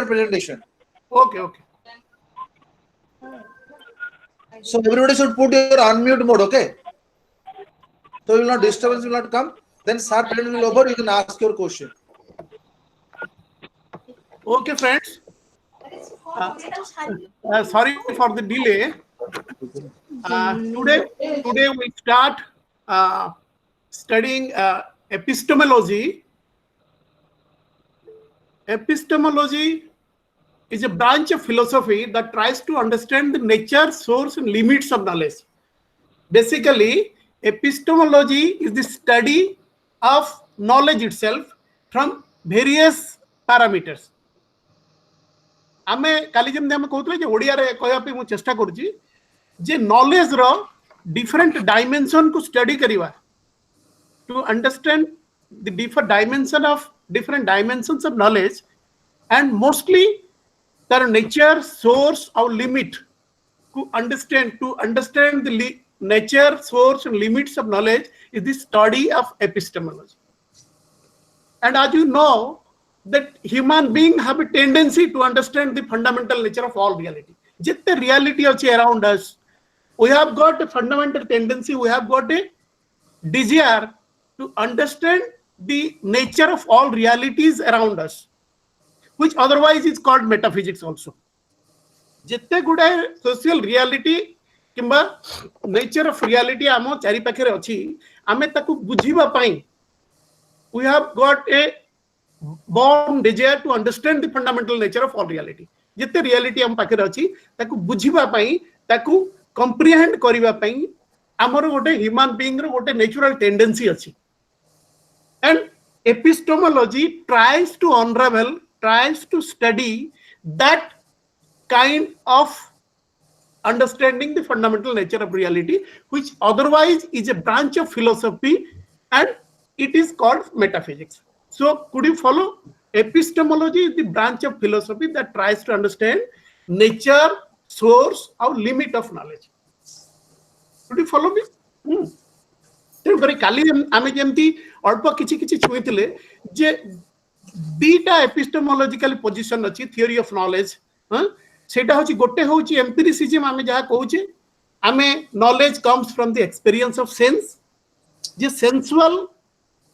presentation. Okay. So everybody should put your unmute mode, okay? So will not disturbance will not come. Then sir presentation will over. You can ask your question. Okay, friends. Sorry for the delay. Today we start studying epistemology. Epistemology is a branch of philosophy that tries to understand the nature, source, and limits of knowledge. Basically, epistemology is the study of knowledge itself from various parameters. आमे काली जमने आमे कहउतले जे ओडिया रे कहया पे मु चेष्टा करछि जे knowledge रो डिफरेंट डायमेंशन को स्टडी करिवा to understand the different dimensions of knowledge, and mostly their nature, source, or limit. To understand the nature, source, and limits of knowledge is the study of epistemology. And as you know, that human beings have a tendency to understand the fundamental nature of all reality. Just the reality around us, we have got a fundamental tendency, we have got a desire to understand the nature of all realities around us, which otherwise is called metaphysics also. जिते गुड़ाए social reality किंबा nature of reality आम चारि पाखे अच्छी आमे ताकू बुझीबा पाई we have got a born desire to understand the fundamental nature of all reality. जिते रियलिटी आम पाखे अच्छी ताकू बुझीबा पाई ताकू कंप्रिहेंड करिबा पाई आमर गोटे ह्यूमन बीइंग रो गोटे नेचुरल टेंडेंसी अच्छी. And epistemology tries to unravel, tries to study that kind of understanding the fundamental nature of reality, which otherwise is a branch of philosophy and it is called metaphysics. So could you follow? Epistemology is the branch of philosophy that tries to understand nature, source, or limit of knowledge. Could you follow me? तेणुकर काली आमे जेमती अल्प किछि किछि छुइतिले जे दीटा epistemological position अछि theory of knowledge. सेटा होची गोटे होची empiricism. आमे जहा कहूचे आमे knowledge comes from the experience of sense. J sensual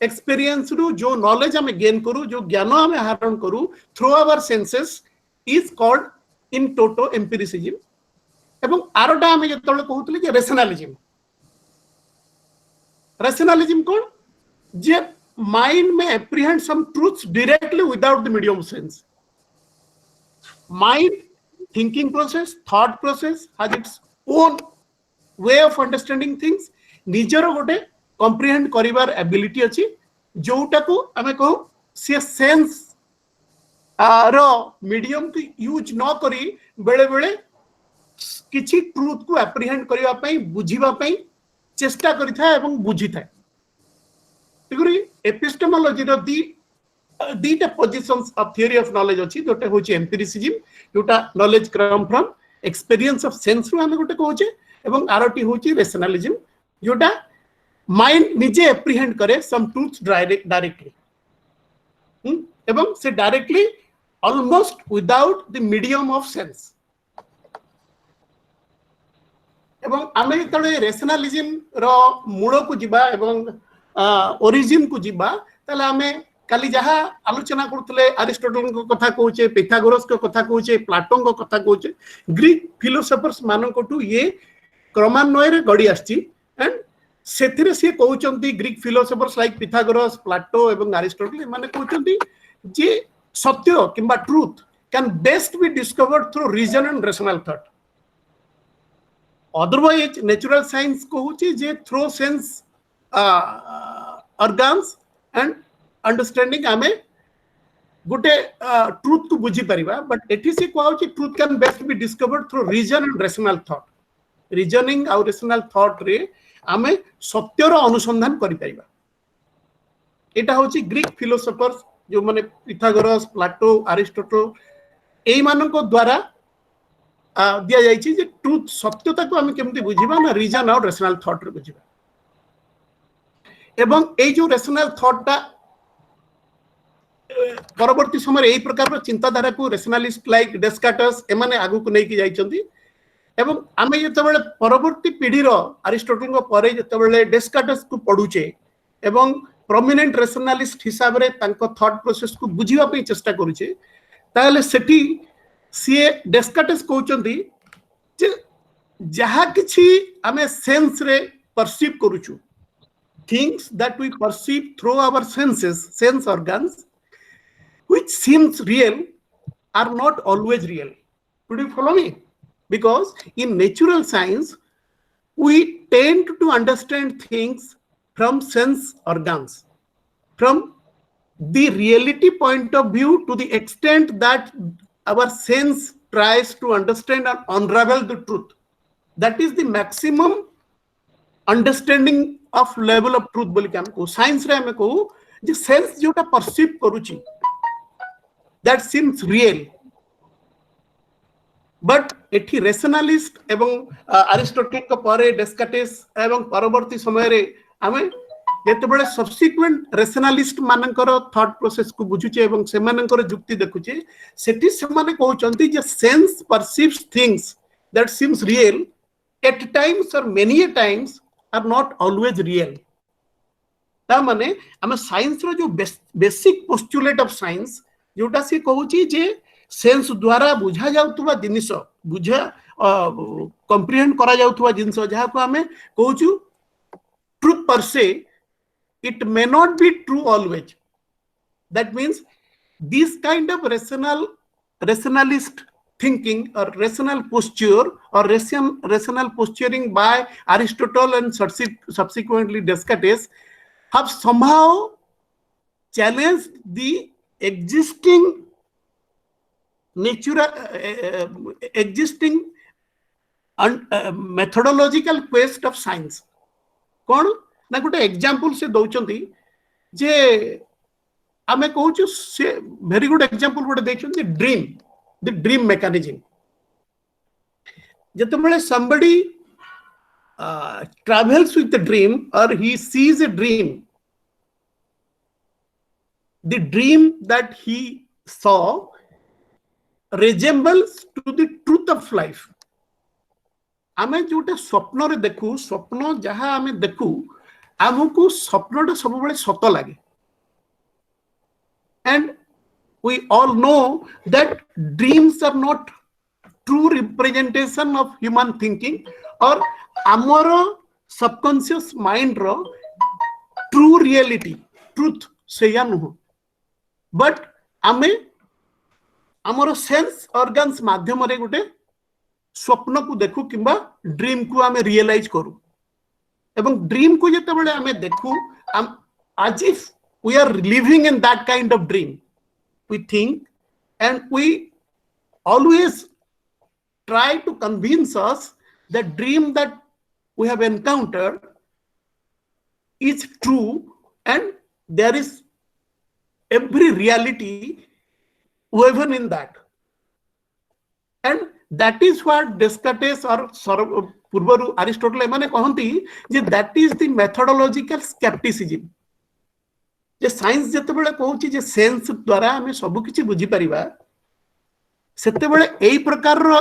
experience रु जो नॉलेज आमे गेन करू, जो ज्ञान आमे आहरण करू through our senses is called in toto empiricism. एवं आरोटा आमे जतले कहूतले जे रेशनलिज्म. रेशनलिज्म कोन जे माइंड में apprehend some truths directly without the medium of sense. Mind, thinking process, thought process has its own way of understanding things. निजर गोटे comprehend करिवार ability अछि जोटा को हमें कहो से सेंस रो मीडियम को यूज न करी बेले बेले किछि ट्रूथ को एप्रीहेंड करिवा पई बुझिबा पई चेष्टा करिथा एवं बुझिथा. तिगुरी एपिस्टेमोलॉजी रो दीटा positions of theory of knowledge अछि. जोटे होची एम्पिरिसिज्म, जोटा knowledge come from experience of sense रु हमें गोटे कहूचे, एवं आरटी होची रेशनलिज्म जोटा माइंड निजे एप्रीहेंड करे सम ट्रूथ्स डायरेक्टली एवं से directly almost without the medium of sense. एवं आमे तळे रेशनलिज्म रो मूल को जिबा एवं ओरिजिन को जिबा तले आमे काली जहा आलोचना करतले अरिस्टोटल को कथा कहूचे, पिथागोरस को कथा कहूचे, प्लाटोन को कथा कहूचे. ग्रीक फिलोसोफर्स मानन को टू ये क्रमान्वय रे गडी आछि. एंड सेथिरे से कहउचंती Greek philosophers like Pythagoras, Plato एवं अरिस्टोटल माने कहउचंती जे सत्य किंबा truth can best be discovered through reason and rational thought. Otherwise natural science कहउची जे through sense organs and understanding आमे गोटे ट्रूथ को बुझी परिबा. बट एठी से कहउ कि truth can best be discovered through reason and rational thought. Reasoning और रैशनल थॉट रे आमे सत्य रो अनुसंधान करि परिबा. एटा होची ग्रीक फिलोसोफर्स जो माने पिथागोरस, प्लाटो, अरिस्टोटल एई मानको द्वारा दिया जायछि जे ट्रूथ सत्यता को आमे केमति बुझिबा ना रीजन और रैशनल थॉट रे बुझिबा. एवं ए जो रैशनल थॉट ता परवर्ती समय एई प्रकार चिंताधारा को रेशनलिस्ट लाइक डेस्कार्टस एमाने आगु को नेकी जाइछन्ती एवं आमे जेतेबेले परवर्ती पीढ़ी रो अरिस्टोटल को परे जेतेबेले डेस्कार्टस को पढुचे एवं प्रोमिनेंट रेशनलिस्ट हिसाब रे तांको थॉट प्रोसेस को बुझिबा पे चेष्टा करूचे ताले सेठी सीए डेस्कार्टस कहउचंती जे जहा किछि आमे सेंस रे perceive करूछु things that we perceive through our sense organs which seems real are not always real. Could you follow me? Because in natural science we tend to understand things from sense organs, from the reality point of view, to the extent that our sense tries to understand and unravel the truth. That is the maximum understanding of level of truth बोली हम को science रे हम को जे sense जोटा perceive करूची that seems real but एठी rationalist एवं अरिस्टोटल को परे डेस्कार्टेस एवं परवर्ती समय रे हमें जेतेबेले सब्सिक्वेंट रेशनलिस्ट मानकर थॉट प्रोसेस को बुझुचे एवं से मानकर जुक्ति देखुचे सेठी से माने कहउचंती जे sense perceives things that seems real at times or many a times are not always real. ता माने हम साइंस रो जो बेसिक पोस्टुलेट ऑफ साइंस जोटा से कहउची जे सेंस द्वारा बुझा जाउतबा जिनिस बुझा कंप्रिहेंड करा जाउतबा जिनिस जहा को हमें कहउछु ट्रुथ पर से it may not be true always. That means this kind of rationalist thinking or rational posture or rational posturing by Aristotle and subsequently Descartes have somehow challenged the existing methodological quest of science. कौन ना गोटे example से दौचंती जे आमे कहूछु से very good example गोटे देखछन dream the dream mechanism. जेतेबेले somebody travels with the dream or he sees a dream, the dream that he saw resembles to the truth of life. आमे जोटे स्वप्न रे देखु स्वप्न जहा आमे देखु आमको स्वप्नटा सब बेले सत लागे and we all know that dreams are not true representation of human thinking or amaro subconscious mind ro true reality truth seya no but ame amaro sense organs माध्यम रे गोटे स्वप्न को देखु किंबा ड्रीम को आमे रियलाइज करू एवं ड्रीम को जेते बेले आमे देखु as if we are living in that kind of dream. We think and we always try to convince us that dream that we have encountered is true and there is every reality woven in that. And that is what Descartes or Purvaru Aristotle emane kahanti je that is the methodological skepticism. J science जते बेले कहउची जे sense द्वारा हमें सब किछि बुझी परिबा सेते बेले एई प्रकार रो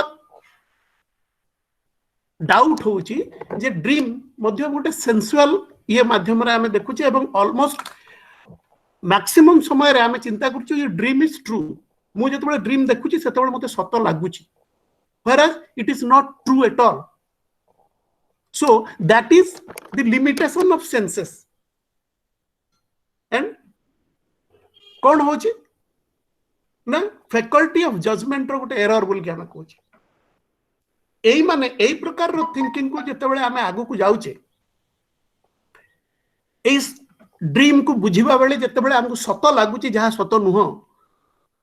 डाउट होउची जे ड्रीम मध्य गोटे सेंसुअल ये माध्यम रे हमें देखुची एवं ऑलमोस्ट मैक्सिमम समय रे हमें चिंता करछु जे ड्रीम इज ट्रू मु जते बेले ड्रीम देखुची सेते बेले मते सत लागुची whereas it is not true at all. So that is the limitation of senses. And कौन हो ना फैकल्टी ऑफ जजमेंट रो गोटे एरर बोल के हम कहूचे एई माने एई प्रकार रो थिंकिंग को जते बेले हमें आगु को जाउचे इस ड्रीम को बुझिबा बेले जते बेले हमको सत लागुची जहा सत नुह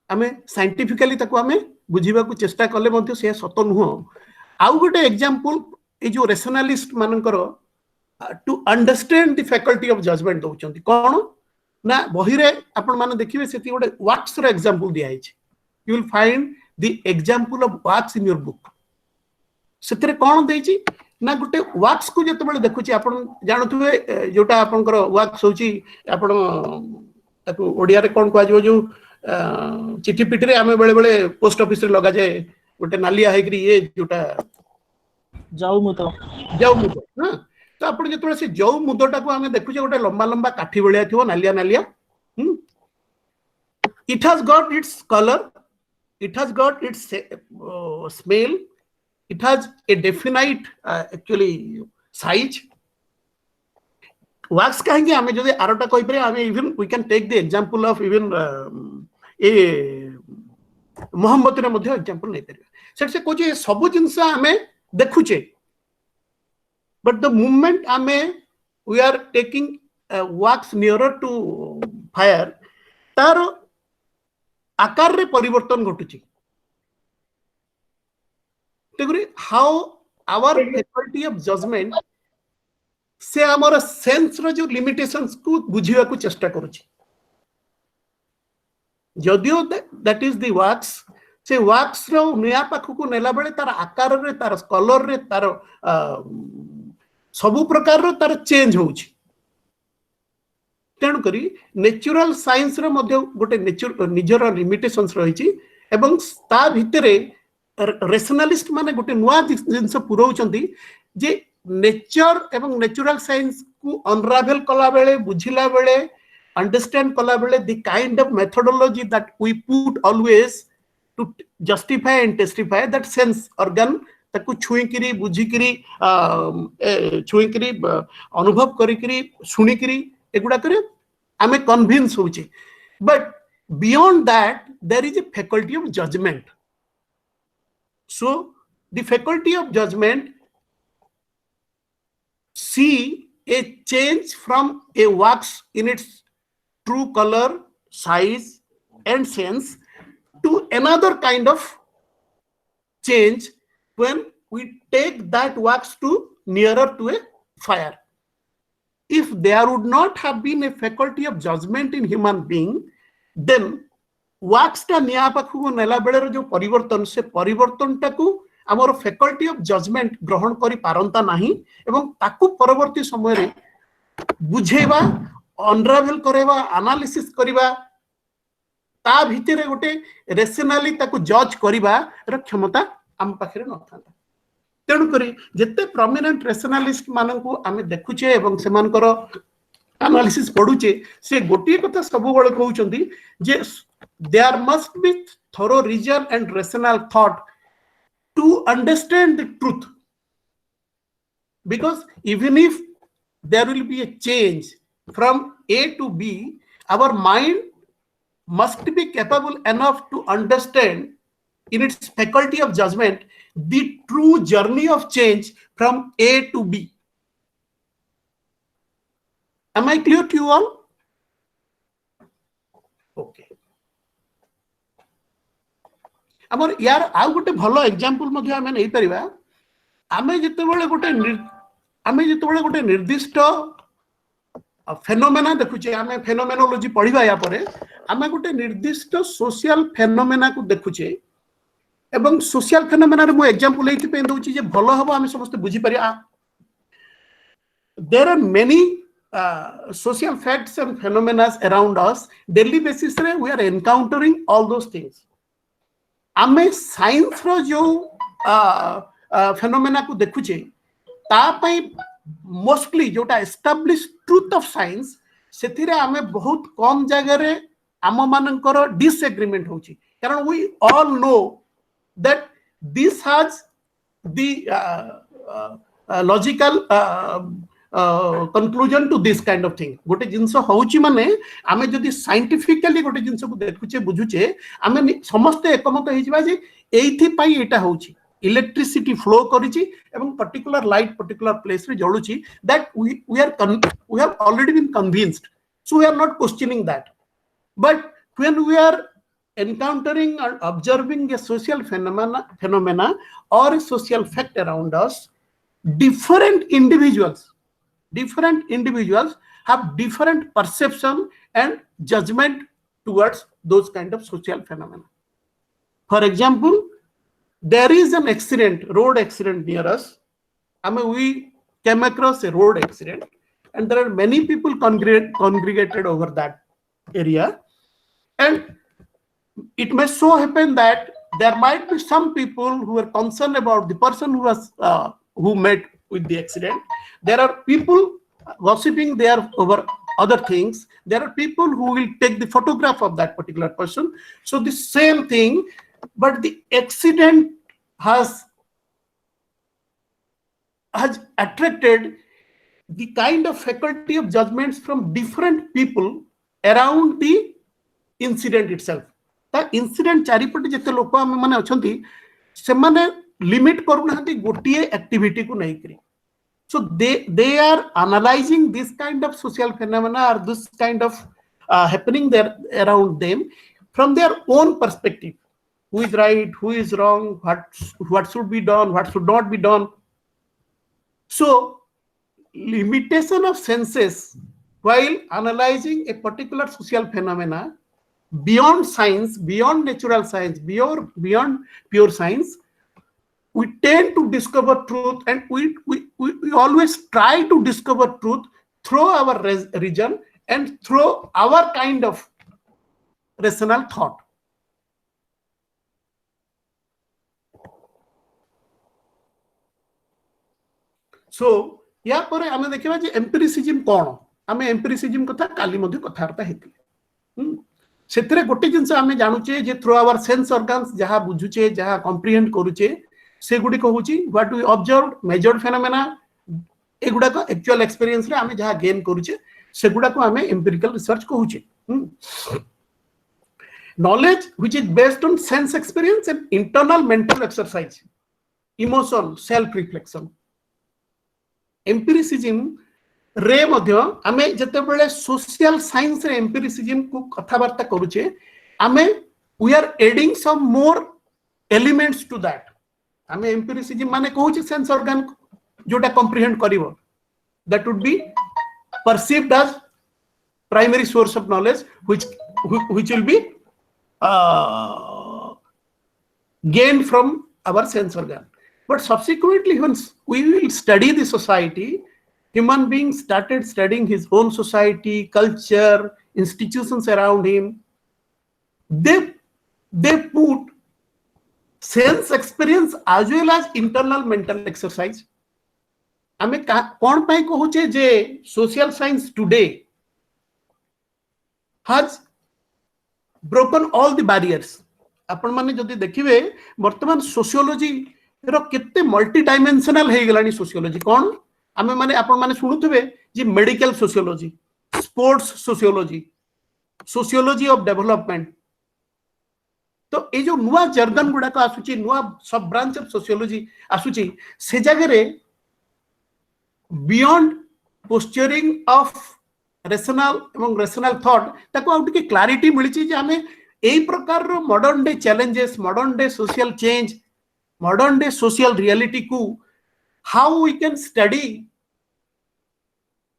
हमें साइंटिफिकली ताको हमें बुझिबा को चेष्टा करले मध्ये से सत नुह आउ गोटे एग्जांपल ए जो रेशनलिस्ट मानकर to understand the faculty of judgment दोचंती कोन ना बही रे आपण माने देखिबे सेति गोटे वाक्स रो एग्जांपल दिया है you will find the example of wax in your book सेतरे कोन देछि ना गोटे वाक्स को जते बेले देखुची आपण जानथुबे जोटा आपनकर वाक्स होची आपण ताको ओडिया रे कोन कहजो जो चिठी पिठी आम बेले बेले पोस्ट ऑफिस रे लगा जाए गोटे नालिया है ये जोटा जाऊ मुद हाँ तो आप जो से जौ मुदटा को आम देखुचे गोटे लंबा लंबा काठी भाया थो नालिया नालिया it has got its color, it has got its smell, it has a definite actually size. Wax कहेंगे हमें जो आरोटा कोई पर हमें even we can take the example of even ए मोहम्मती रे मध्य एग्जांपल नहीं परिबा सेट से कोचे सब जिंस हमें देखुचे but the moment हमें we are taking wax nearer to fire तार आकार रे परिवर्तन घटुची तेगुरी how our faculty of judgment से हमर सेंस रो जो लिमिटेशंस को बुझिया को चेष्टा करूची जदियो दैट इज द वैक्स से वैक्स रो निया पाखु को नेला बेले तार आकार रे तार कलर रे तार सब प्रकार रो तार चेंज होउची तेणु करी नेचुरल साइंस रो मध्य गोटे निजर लिमिटेशंस रही एवं ता भितरे रेशनलिस्ट माने गोटे नुआ जिंस पुरौचंती जे नेचर एवं नेचुरल साइंस को अनरावेल कला बेले बुझिला बेले अंडरस्टैंड कला बेले the kind of methodology that we put always to justify and testify that sense organ ताकू छुईकरी बुझिकरी छुईकरी अनुभव करिकरी सुनिकरी एगुड़ा करे आमे कन्विंस होचे but beyond that there is a faculty of judgement so the faculty of judgement see a change from a wax in its true color, size and sense to another kind of change when we take that wax to nearer to a fire. If there would not have been a faculty of judgment in human being, then wax ta niya pakhu nela bele jo parivartan se parivartan taku आमर faculty of judgement ग्रहण करि पारंता नाही एवं ताकू परवर्ती समय रे बुझेबा अनरावेल करेबा analysis करिबा ता भितरे गोटे रेशनली ताकू जज करिबा र क्षमता आम पाखरे न थांता तेणु करी जते प्रोमिनेंट रेशनलिस्ट माननकू आमे देखुचे एवं सेमानकर एनालिसिस पढुचे से गोटी कथा सब बळे कहउचंती जे there must be thorough reason and rational thought to understand the truth, because even if there will be a change from A to B, our mind must be capable enough to understand in its faculty of judgment the true journey of change from A to B. Am I clear to you all? Okay. आमर यार आउ गोटे भलो example मध्ये आमे नै परिबा आमे जेतेबेले गोटे निर्दिष्ट फेनोमेना देखुचे आमे फेनोमेनोलॉजी पढिबा या परे आमे गोटे निर्दिष्ट सोशल फेनोमेना को देखुचे एवं सोशल फेनोमेना रे मो एग्जांपल एथि पे दउची जे भलो हबो आमे समस्त बुझी परिया there are many social facts and phenomena around us daily basis रे we are encountering all those things आमे साइंस रो जो फेनोमेना को देखुचे ता पई मोस्टली जोटा एस्टैब्लिश ट्रुथ ऑफ साइंस सेथिरे आमे बहुत कम जगह रे आम मानकर डिसएग्रीमेंट होची कारण we all know that this has the logical conclusion to this kind of thing गोटे जिंस होउची माने आमे जदी साइंटिफिकली गोटे जिंस को देखुचे बुझुचे आमे समस्त एकमत हे जिबा जे एथि पई एटा होउची इलेक्ट्रिसिटी फ्लो करिची एवं पर्टिकुलर लाइट पर्टिकुलर प्लेस रे जळुची that we have already been convinced so we are not questioning that but when we are encountering or observing a social phenomena or a social fact around us different individuals have different perception and judgment towards those kind of social phenomena. For example, there is an road accident near us. We came across a road accident and there are many people congregated over that area and it may so happen that there might be some people who are concerned about the person who was who met with the accident. There are people gossiping there over other things. There are people who will take the photograph of that particular person. So the same thing, but the accident has attracted the kind of faculty of judgments from different people around the incident itself. The incident चारिपटे जिते लोक आम माने अछंती से माने limit करूनाहांती गोटिए activity को नहीं करी. So they are analyzing this kind of social phenomena or this kind of happening there around them from their own perspective. Who is right, who is wrong, what should be done, what should not be done. So limitation of senses while analyzing a particular social phenomena beyond science, beyond natural science, beyond pure science, we tend to discover truth, and we always try to discover truth through our reason and through our kind of rational thought. So या पर आमे देखिबा जे empiricism कोन. आमे empiricism कथा काली मध्ये कथार्ता हेतिले. सेतरे गोटे जिंस आमे जानुचे जे थ्रू आवर सेंस ऑर्गन्स जहा बुझुचे जहा कॉम्प्रिहेंड करूचे से गुडी कहूची what we observe measured phenomena एगुडा को एक्चुअल एक्सपीरियंस रे आमे जहा गेन करूचे से गुडा को आमे एम्पिरिकल रिसर्च कहूचे. Knowledge which is based on sense experience and internal mental exercise, emotion, self reflection. Empiricism रे मध्य आमे जते बेले सोशल साइंस रे एम्पिरिसिज्म को कथावार्ता करूचे आमे we are adding some more elements to that. आमे एम्पिरिसिज्म माने कहूचे सेंस ऑर्गन जोटा कॉम्प्रिहेंड करिवो that would be perceived as primary source of knowledge which will be gained from our sense organ. But subsequently, once we will study the society, human beings started studying his own society, culture, institutions around him. They put sense experience as well as internal mental exercise. आमे कौन पाई कहूचे जे social science today has broken all the barriers. आपण माने जदि देखिबे वर्तमान sociology रो केते multi dimensional हे गलानी सोशियोलॉजी. कोन आमे माने आपण माने सुनुथबे जे medical sociology, sports sociology, sociology of development. तो ए जो नुवा जर्गन गुडा का आसुची नुवा सब ब्रांच ऑफ सोशियोलॉजी आसुची से जगह रे बियॉन्ड पोस्चरिंग ऑफ रेशनल एवं रेशनल थॉट ताको आउट के क्लैरिटी मिली जे हमें एई प्रकार रो modern day challenges, modern day social change, modern day social reality को how we can study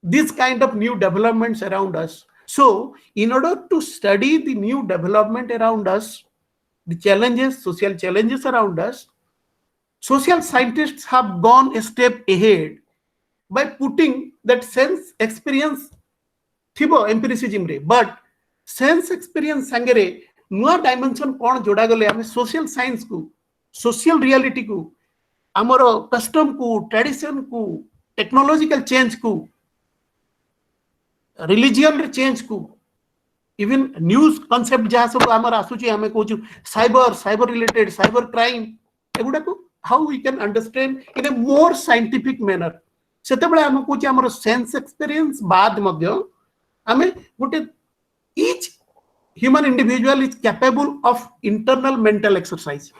this kind of new developments around us. So in order to study the new development around us, the challenges, social challenges around us, social scientists have gone a step ahead by putting that sense experience thibo empiricism re, but sense experience sangere नुआ dimension कौन जोड़ा गले हमें social science को, social reality को, हमरो custom को, tradition को, टेक्नोलॉजिकल चेंज को, रिलीजियन चेंज को, इवन न्यूज कांसेप्ट जहाँ सब हमार आसुची हमें कहूँ साइबर रिलेटेड, साइबर क्राइम एगुडा को how we can understand in a more scientific manner. सेते बेले हम कहूँ हमरो सेंस एक्सपीरियंस बाद मध्य हमें गोटे each human individual is capable of internal mental exercise.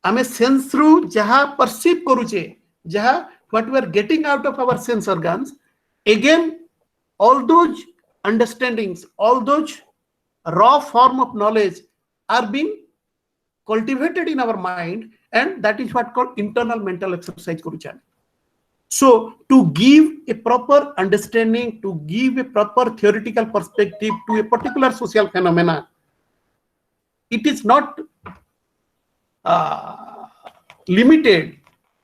हमें सेंस रू जहाँ परसीव करूचे, जहाँ what we are getting out of our sense organs, again all those understandings, all those raw form of knowledge are being cultivated in our mind, and that is what called internal mental exercise करूचे. So to give a proper understanding, to give a proper theoretical perspective to a particular social phenomena, it is not limited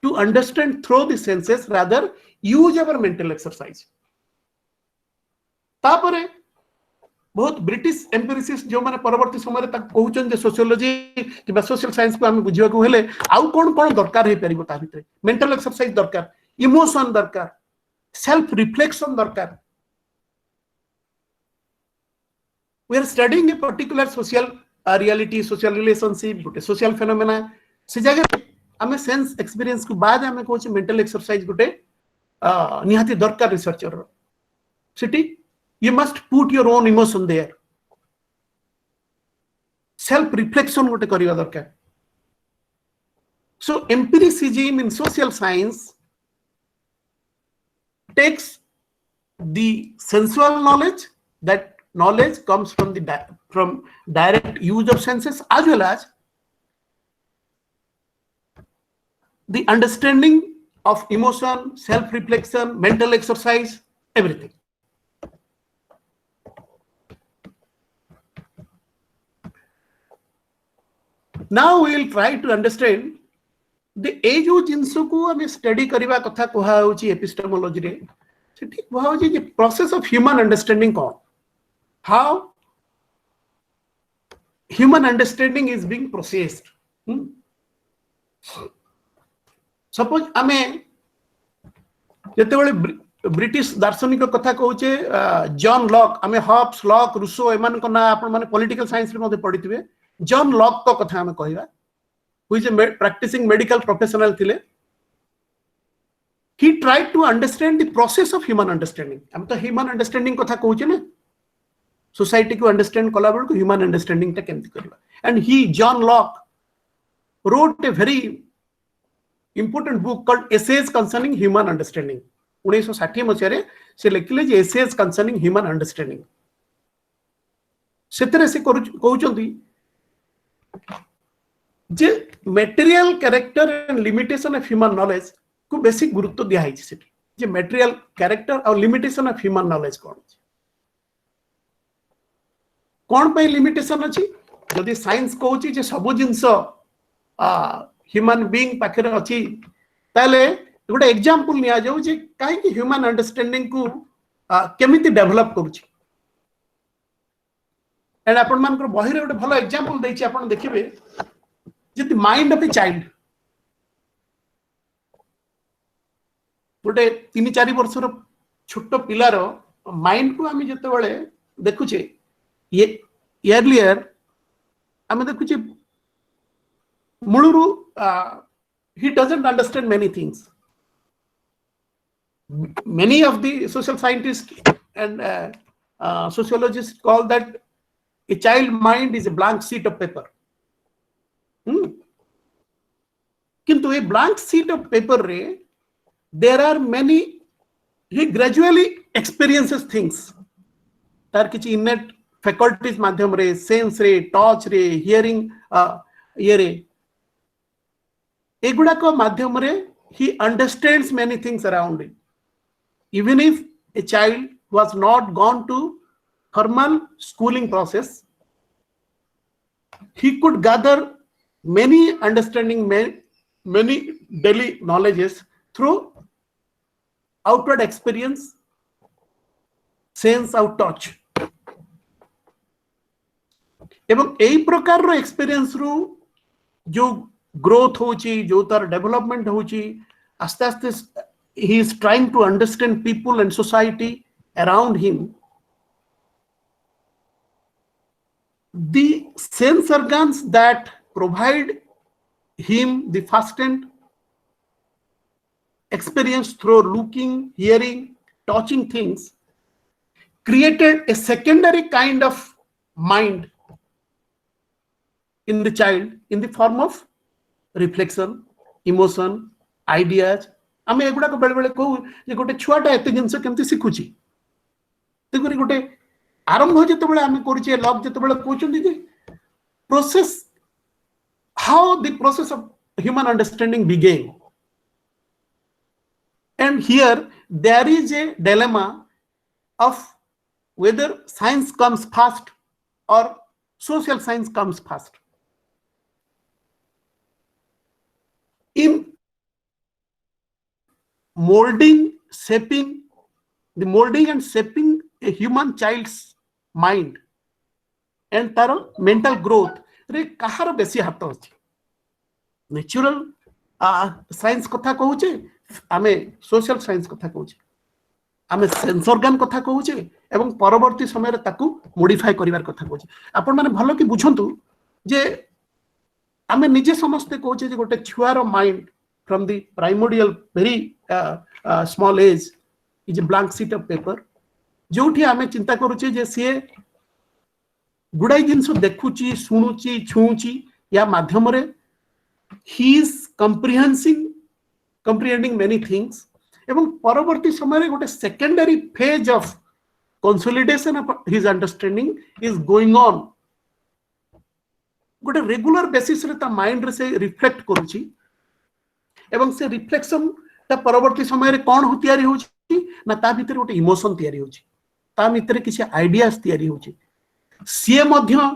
to understand through the senses, rather use our mental exercise. तापरे बहुत British एम्पिरिसिस्ट जो माने परवर्ती समय तक कहउछन जे sociology कि social science को हम बुझिया को हेले आउ कोन दरकार हे परिबो ता भितरे मेंटल एक्सरसाइज दरकार इमोशन दरकार सेल्फ रिफ्लेक्शन दरकार we are studying a particular social reality social relationship गोटे social phenomena से जगह आमे सेंस एक्सपीरियंस को बाद आमे कहउछ मेंटल एक्सरसाइज गोटे निहाती दरकार researcher city you must put your own emotion there self reflection gote kariba darkar so empiricism in social science takes the sensual knowledge that knowledge comes from the from direct use of senses as well as the understanding of emotion self reflection mental exercise everything. Now we will try to understand the age of जिनसो को हमें study करिबा कथा कोहा होची epistemology रे सेठी कोहा होची जे प्रोसेस ऑफ ह्यूमन अंडरस्टैंडिंग कोन how human understanding is being processed suppose हमें जते बेले ब्रिटिश दार्शनिक कथा कहूचे जॉन लॉक हमें हॉब्स लॉक रूसो एमान को ना आपण माने पॉलिटिकल साइंस रे मध्ये पढिथिबे जॉन लॉक को कथा हमें कहबा who is a practicing medical professional thile he tried to understand the process of human understanding हम तो human understanding कथा कहूचे ना सोसाइटी को अंडरस्टैंड कला बेल को ह्यूमन अंडरस्टैंडिंग ता केमति करबा and he John Locke wrote a very important book called essays concerning human understanding 1960 मसिया रे से लिखले जे essays concerning human understanding सेतरे से कहउचंती जे material character and limitation of human knowledge को बेसिक गुरुत्व दिया है सेठी जे मटेरियल कैरेक्टर और लिमिटेशन ऑफ ह्यूमन नॉलेज कोन पे लिमिटेशन अछि जदि साइंस कहउची जे सब जिंस ह्यूमन बीइंग पाखरे अछि ताले गोटे एग्जांपल निया जाउ जे काहे कि ह्यूमन अंडरस्टैंडिंग को केमिति डेवलप करूची एंड आपण मान को बहिरे गोटे भलो एग्जांपल दैछि आपण देखिबे the mind of a child गोटे 3-4 वर्षर छोट पिलार माइंड को आम जते बेले देखुचे ये इयरलियर आम देखुचे मूलरू he doesn't understand many things many of the social scientists and sociologists call that a child mind is a blank sheet of paper किंतु a blank sheet of paper रे there are many he gradually experiences things तार किछि इनेट faculties माध्यम रे sense रे touch रे hearing ये रे एगुडा को माध्यम रे he understands many things around him even if a child who has not gone to formal schooling process he could gather many understanding many daily knowledges through outward experience sense out touch एवं एई प्रकार रो experience रु जो growth होची जो तार development होची आस्ते आस्ते he is trying to understand people and society around him the sense organs that provide him the first-hand experience through looking, hearing, touching things created a secondary kind of mind in the child in the form of reflection, emotion, ideas. आमे एगुडा को बेले बेले कहू जे गोटे छुआटा एते जिंस केमति सिखुची तेगुरी गोटे आरंभ जते बेले आमे करूचे लॉक जते बेले कहउचंदी जे process how the process of human understanding began and here there is a dilemma of whether science comes first or social science comes first in molding and shaping a human child's mind and तार mental growth रे कहार बेसी हाथ अछि natural science कथा कहूचे आमे social science कथा कहूचे आमे sense organ कथा कहूचे एवं परवर्ती समय रे ताकू मॉडिफाई करिवार कथा कहूचे आपण माने भलो कि बुझंतु जे आमे निजे समस्ते कहूचे जे गोटे छुआर mind from the primordial very small age is a blank sheet of paper जोठी आमे चिंता करूचे जे सी गुड़ाई जिनस देखुची शुणुची छुची या माध्यम रे he is comprehending many things एवं परवर्ती समय रे गोटे secondary phase of consolidation of his understanding is going on गोटे रेगुलर बेसिस रे ता माइंड रे से रिफ्लेक्ट करूची एवं से रिफ्लेक्शन ता परवर्ती समय रे कोन हो तयारी होची ना ता भीतर गोटे इमोशन तयारी होची ता भीतर किसी आइडियाज तयारी होची सी मध्य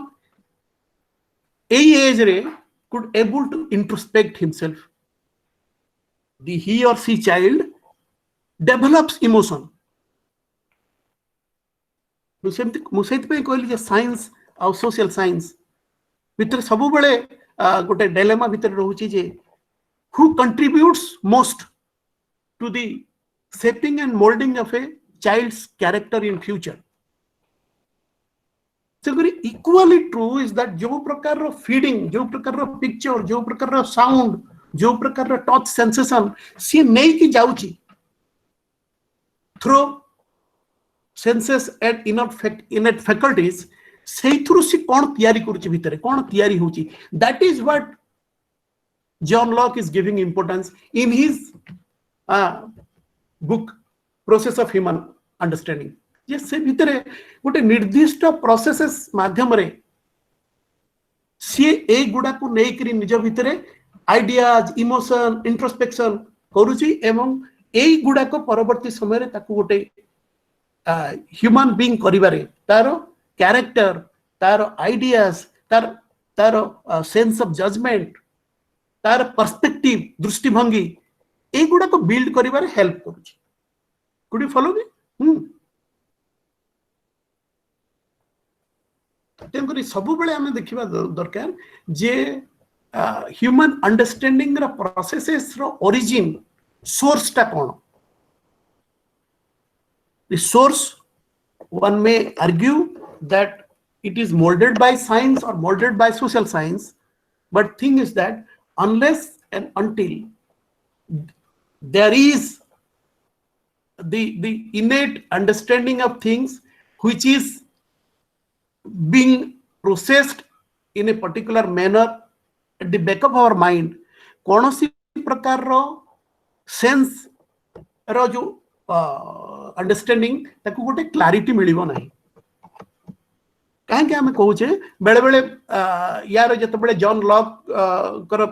एई एज रे could able to introspect himself. He or she child develops emotion. मुझे कहली जे साइंस और सोशल साइंस भीतर सब बेले गोटे डिलेमा भीतर रहउची जे who contributes most to the shaping and molding of a child's character in future. Equally true is that जो प्रकार फीडिंग जो प्रकार पिक्चर जो प्रकार साउंड जो प्रकार टच सेंसेशन सी नहीं कि जाउची through senses and innate faculties से थ्रू सी कोन तयारी करूची भितरे कोन तयारी होची that is what John Locke is giving importance in his book process of human understanding जे से भितरे गोटे निर्दिष्ट प्रोसेसेस माध्यम रे सी ए गुडा को नै करी निज भितरे आइडियाज इमोशन इंट्रोस्पेक्शन करूची एवं एई गुडा को परवर्ती समय रे ताकू गोटे ह्यूमन बीइंग करिबारे तारो कैरेक्टर तारो आइडियाज तारो सेंस ऑफ जजमेंट तार पर्सपेक्टिव दृष्टिभंगी ए गुडा को बिल्ड करिबारे हेल्प करूची कुड यू फॉलो मी तेणुक सब बेले आम देखा दरकार जे human understanding processes origin source टा कौन source one may argue that it is moulded by science or moulded by social science but thing is that unless and until there is the innate understanding of things which is being processed in a particular manner at the back of our mind कौन सी प्रकार रो sense रो जो understanding ताकू गोटे clarity मिलिबो नाही कहीं आम कहूचे बेले बेले यार जिते जॉन लॉक कर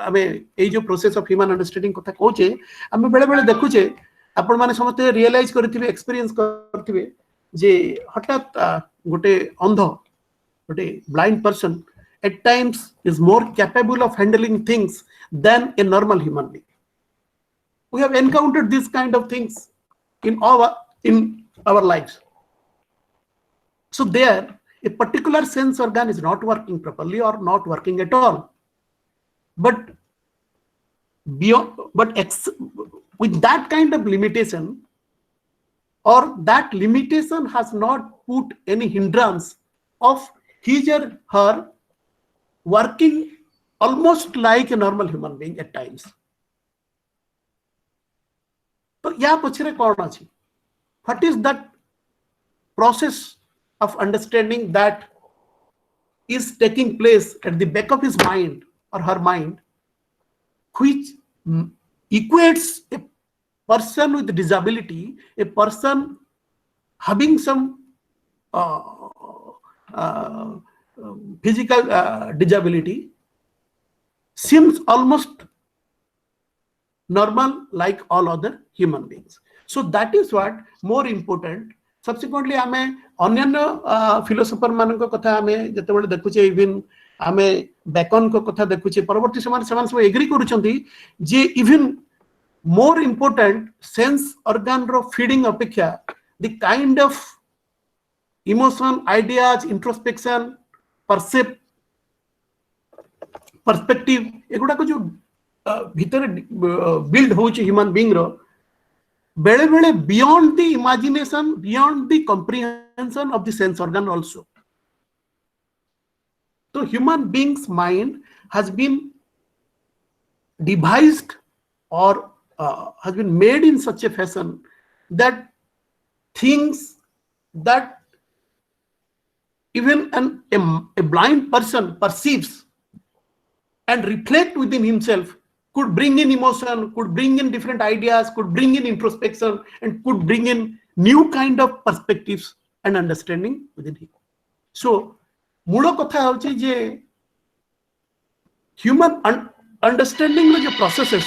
आम ये जो प्रोसेस ऑफ ह्यूमन अंडरस्टैंडिंग कथा कहूचे आम बेले बेले देखुचे आपण माने समस्त रियलाइज करथिबे एक्सपीरियंस करथिबे जे हठात गोटे अंध गोटे blind person at times is more capable of handling things than a normal human being. We have encountered these kind of things in our lives. So there a particular sense organ is not working properly or not working at all, but with that kind of limitation, or that limitation has not put any hindrance of his or her working almost like a normal human being at times. So या पछरे कौन अछि? What is that process of understanding that is taking place at the back of his mind or her mind, which equates a person with disability, a person having some physical disability, seems almost normal like all other human beings. So that is what more important. Subsequently आमे अन्य philosopher मानक कथा आमे जते बेले देखुचे even आमे bacon को कथा देखुचे परवर्ती समय सब agree करूछंती J even more important sense organ ro feeding apeksha the kind of emotion ideas introspection perspective एगुडा को जो भीतर बिल्ड होची ह्यूमन बीइंग रो बेले बेले beyond the imagination beyond the comprehension of the sense organ also. तो human beings mind has been devised or has been made in such a fashion that things that even a blind person perceives and reflect within himself could bring in emotion, could bring in different ideas, could bring in introspection, and could bring in new kind of perspectives and understanding within him. So मूल कथा होची जे human understanding रो जो processes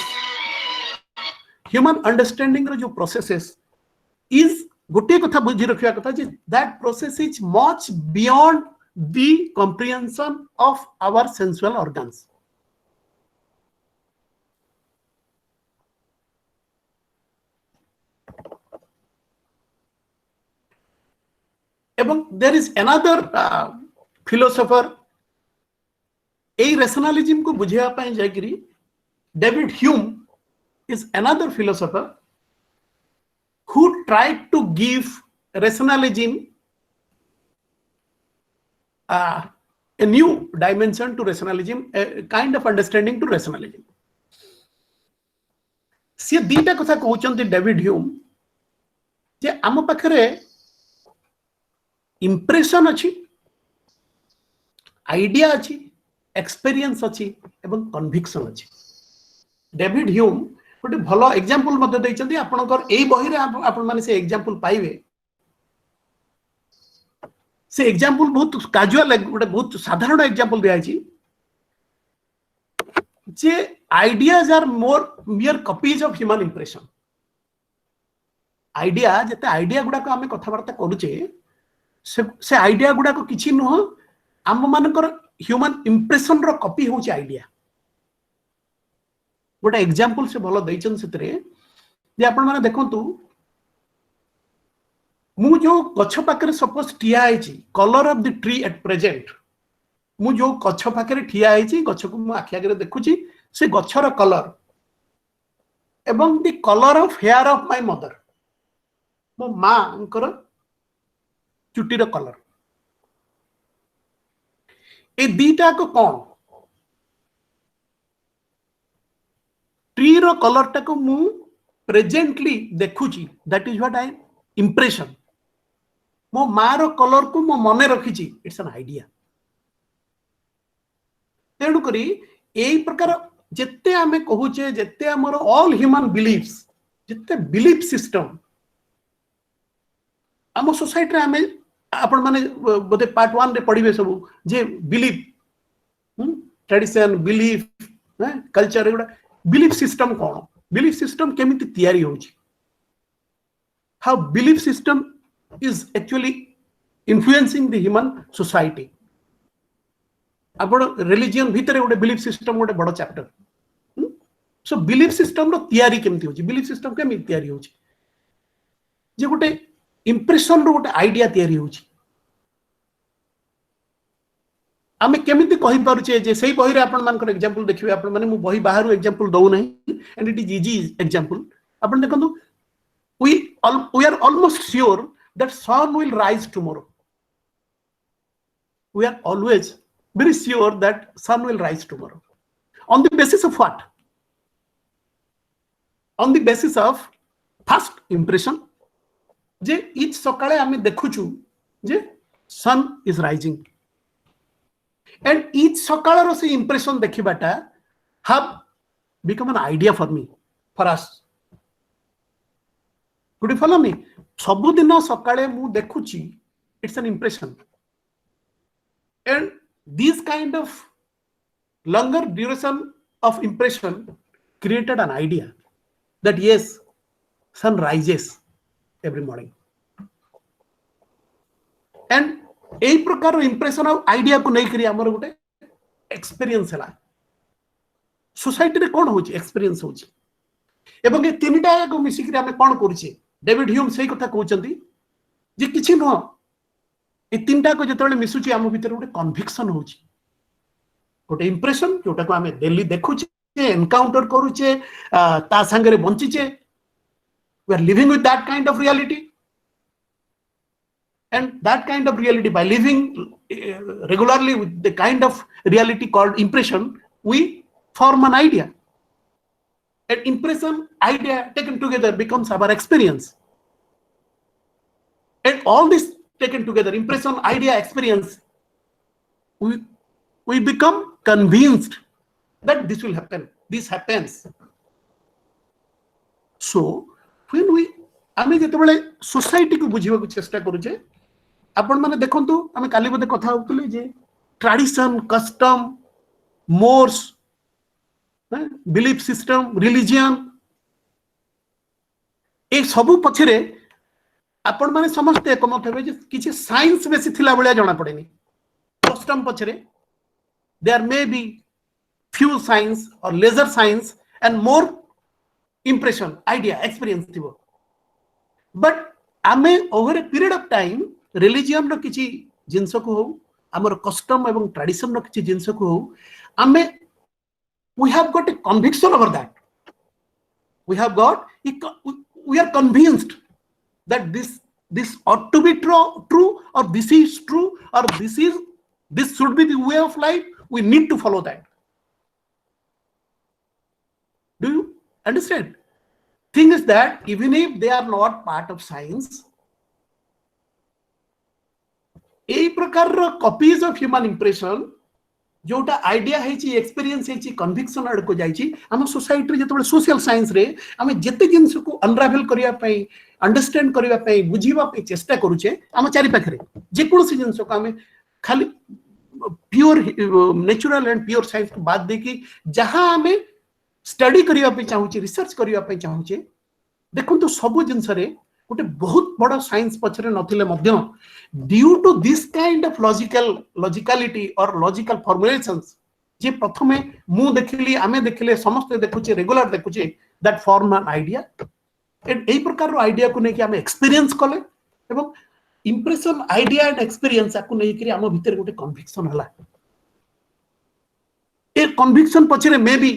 human understanding रो जो processes is गोटे कथा बुझी रखिया कथा जे that process is much beyond the comprehension of our sensual organs. एवं देयर इज अनदर फिलोसोफर এই rationalism को बुझिया पाए जाकरी David Hume is another philosopher who tried to give rationalism a new dimension to rationalism, a kind of understanding to rationalism. से दीटा कथा कहउचंती David Hume जे आम पाखरे इंप्रेशन अछि, आइडिया अछि, एक्सपीरियंस अच्छी एवं कन्विक्शन अच्छी. डेविड ह्यूम गोटे भल एग्जांपल मते दैछन्ती आपनकर एई बही रे आपन माने से एग्जांपल पाइबे. से एग्जांपल बहुत कैजुअल गोटे बहुत साधारण एग्जांपल दिया छी जे ideas are more mere copies of human impression. Idea जते आइडिया गुडा को हमें कथावार्ता करूचे से आइडिया गुडा को किछि नुह आम मानकर ह्यूमन इंप्रेशन रो कॉपी होची आइडिया. गोटे एग्जांपल से भलो दैछन सेतरे जे आपण माने देखंतु मु जो गछ पाकरे सपोज ठिया आइची colour of the tree at present मु जो गछ पाकरे ठिया आइची गछ को मु आखि आगरे देखुची से गछर कलर एवं the colour of hair of my mother मो मां अंकर चुट्टीर कलर ए दीटा को कौन ट्री रो कलर टा को मु प्रेजेंटली देखुची that is what I impression. मो मां रो कलर को मो मने रखिची इट्स एन आइडिया. तेणु करी एई प्रकार जेते आमे कहूचे जेते हमर ऑल ह्यूमन बिलीव्स जेते बिलीफ सिस्टम आम सोसाइटी आमे आपण माने बोधे पार्ट 1 रे पढिबे सब जे बिलीफ ट्रेडिशन बिलीफ कल्चर एगुडा बिलीफ सिस्टम कोन बिलीफ सिस्टम केमिति तयारी होची how belief system is actually influencing the human society. आपण रिलीजियन भीतर गोटे बिलीफ सिस्टम गोटे बड़ चैप्टर. सो बिलीफ सिस्टम रो तयारी केमिति होची बिलीफ सिस्टम केमिति तयारी होची जे गोटे इंप्रेशन रो गोटे आइडिया तयारी होची. आमे केमिति कहि पारुचे जे सेही बही रे आपण मानकर एग्जांपल देखिबे आपण माने मु बही बाहरु एग्जांपल दउ नाही and it is easy example. आपण देखंतु we are almost sure that sun will rise tomorrow. We are always very sure that sun will rise tomorrow. On the basis of what? On the basis of first impression J each सकाळे आम्ही देखुछु जे sun is rising. And each सकाळर से impression देखिबाटा have become an idea for me, for us. Could you follow me? सबुदिन सकाळे मु देखुची it's an impression. And this kind of longer duration of impression created an idea that yes, sun rises every morning. And एई प्रकार impression of idea को नै करी हमर गोटे experience हला society रे कोन होची एक्सपीरियंस होची एवं ए तीनटा को मिसी करी हमें कोन करूची डेविड ह्यूम सही कथा कहउचंती जे किछि न ए तीनटा को जतबेले मिसुची आम भीतर गोटे कन्विक्शन होची गोटे इंप्रेशन जोटा को आम डेली देखुचे एनकाउंटर करूचे ता संगे बंचीचे we are living with that kind of reality and that kind of reality by living regularly with the kind of reality called impression we form an idea. An impression idea taken together becomes our experience, and all this taken together impression idea experience we become convinced that this will happen, this happens. So when we आमे जेतबेले society को बुझिबा को चेष्टा करूचे आपण माने देखंतु आमे काली बदे कथा होतले जे tradition custom mores belief system religion ए सबु पछरे आपण माने समस्त एकमत हेबे जे किछि साइंस बेसी थिला बलिया जणा पड़ेनी कस्टम पछरे there may be few science or lesser science and more impression idea experience थिबो बट आमे over a period of time religion रो किछि जिंस को हो हमर कस्टम एवं ट्रेडिशन रो किछि जिंस को हो आमे we have got a conviction over that we are convinced that this ought to be true or this is true or this should be the way of life. We need to follow that. Do you understand? Thing is that even if they are not part of science, a प्रकार copies of human impression जोटा idea हेची experience हेची conviction आड़ को जाईची हम society जेतबे social science रे हम जेते जिंस को अनरावेल करिया पई अंडरस्टैंड करिया पई बुझीबा पई चेष्टा करूचे हम चारि पाखरे जे कोनसी जिंस को हम खाली pure natural and pure science को बात देखि जहां हम स्टडी करिया पई चाहूचे रिसर्च करिया पई चाहूचे देखो तो सब जिंस रे गोटे बहुत बड़ा साइंस पछरे नथिले मध्य due to this kind of logicality or logical formulations जे प्रथमे मु देखिली आमे देखिले समस्त देखुचे रेगुलर देखुचे that form an idea and एई प्रकार रो आइडिया को नै कि आमे एक्सपीरियंस कले एवं इंप्रेशन आइडिया एंड एक्सपीरियंस को नै कि आम भीतर गोटे कन्विक्शन हला ए कन्विक्शन पछरे may be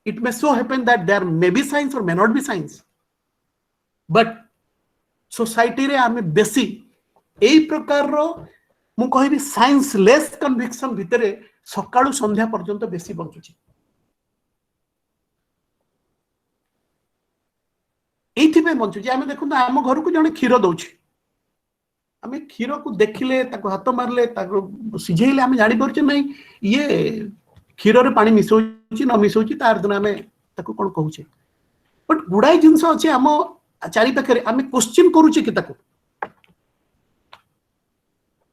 it may so happen that there may be science or may not be science but society रे आमे बेसी एई प्रकार रो मु कहिबी साइंस लेस कन्विक्शन भितरे सकाळु संध्या पर्यंत बेसी बंचुची एथि पे बंचुची आमे देखु आम घर को जने खीर दउची आमे खीर को देखिले ताको हाथ मारले ताको सिझेइले आमे जानि परछे नै ये खीर रे पानी मिसौची न मिसौची तार दिन आमे ताको कोन कहूचे बट गुडाई जिंस अछि आम चारि पाखरे आमे क्वेश्चन करूचे कि ताको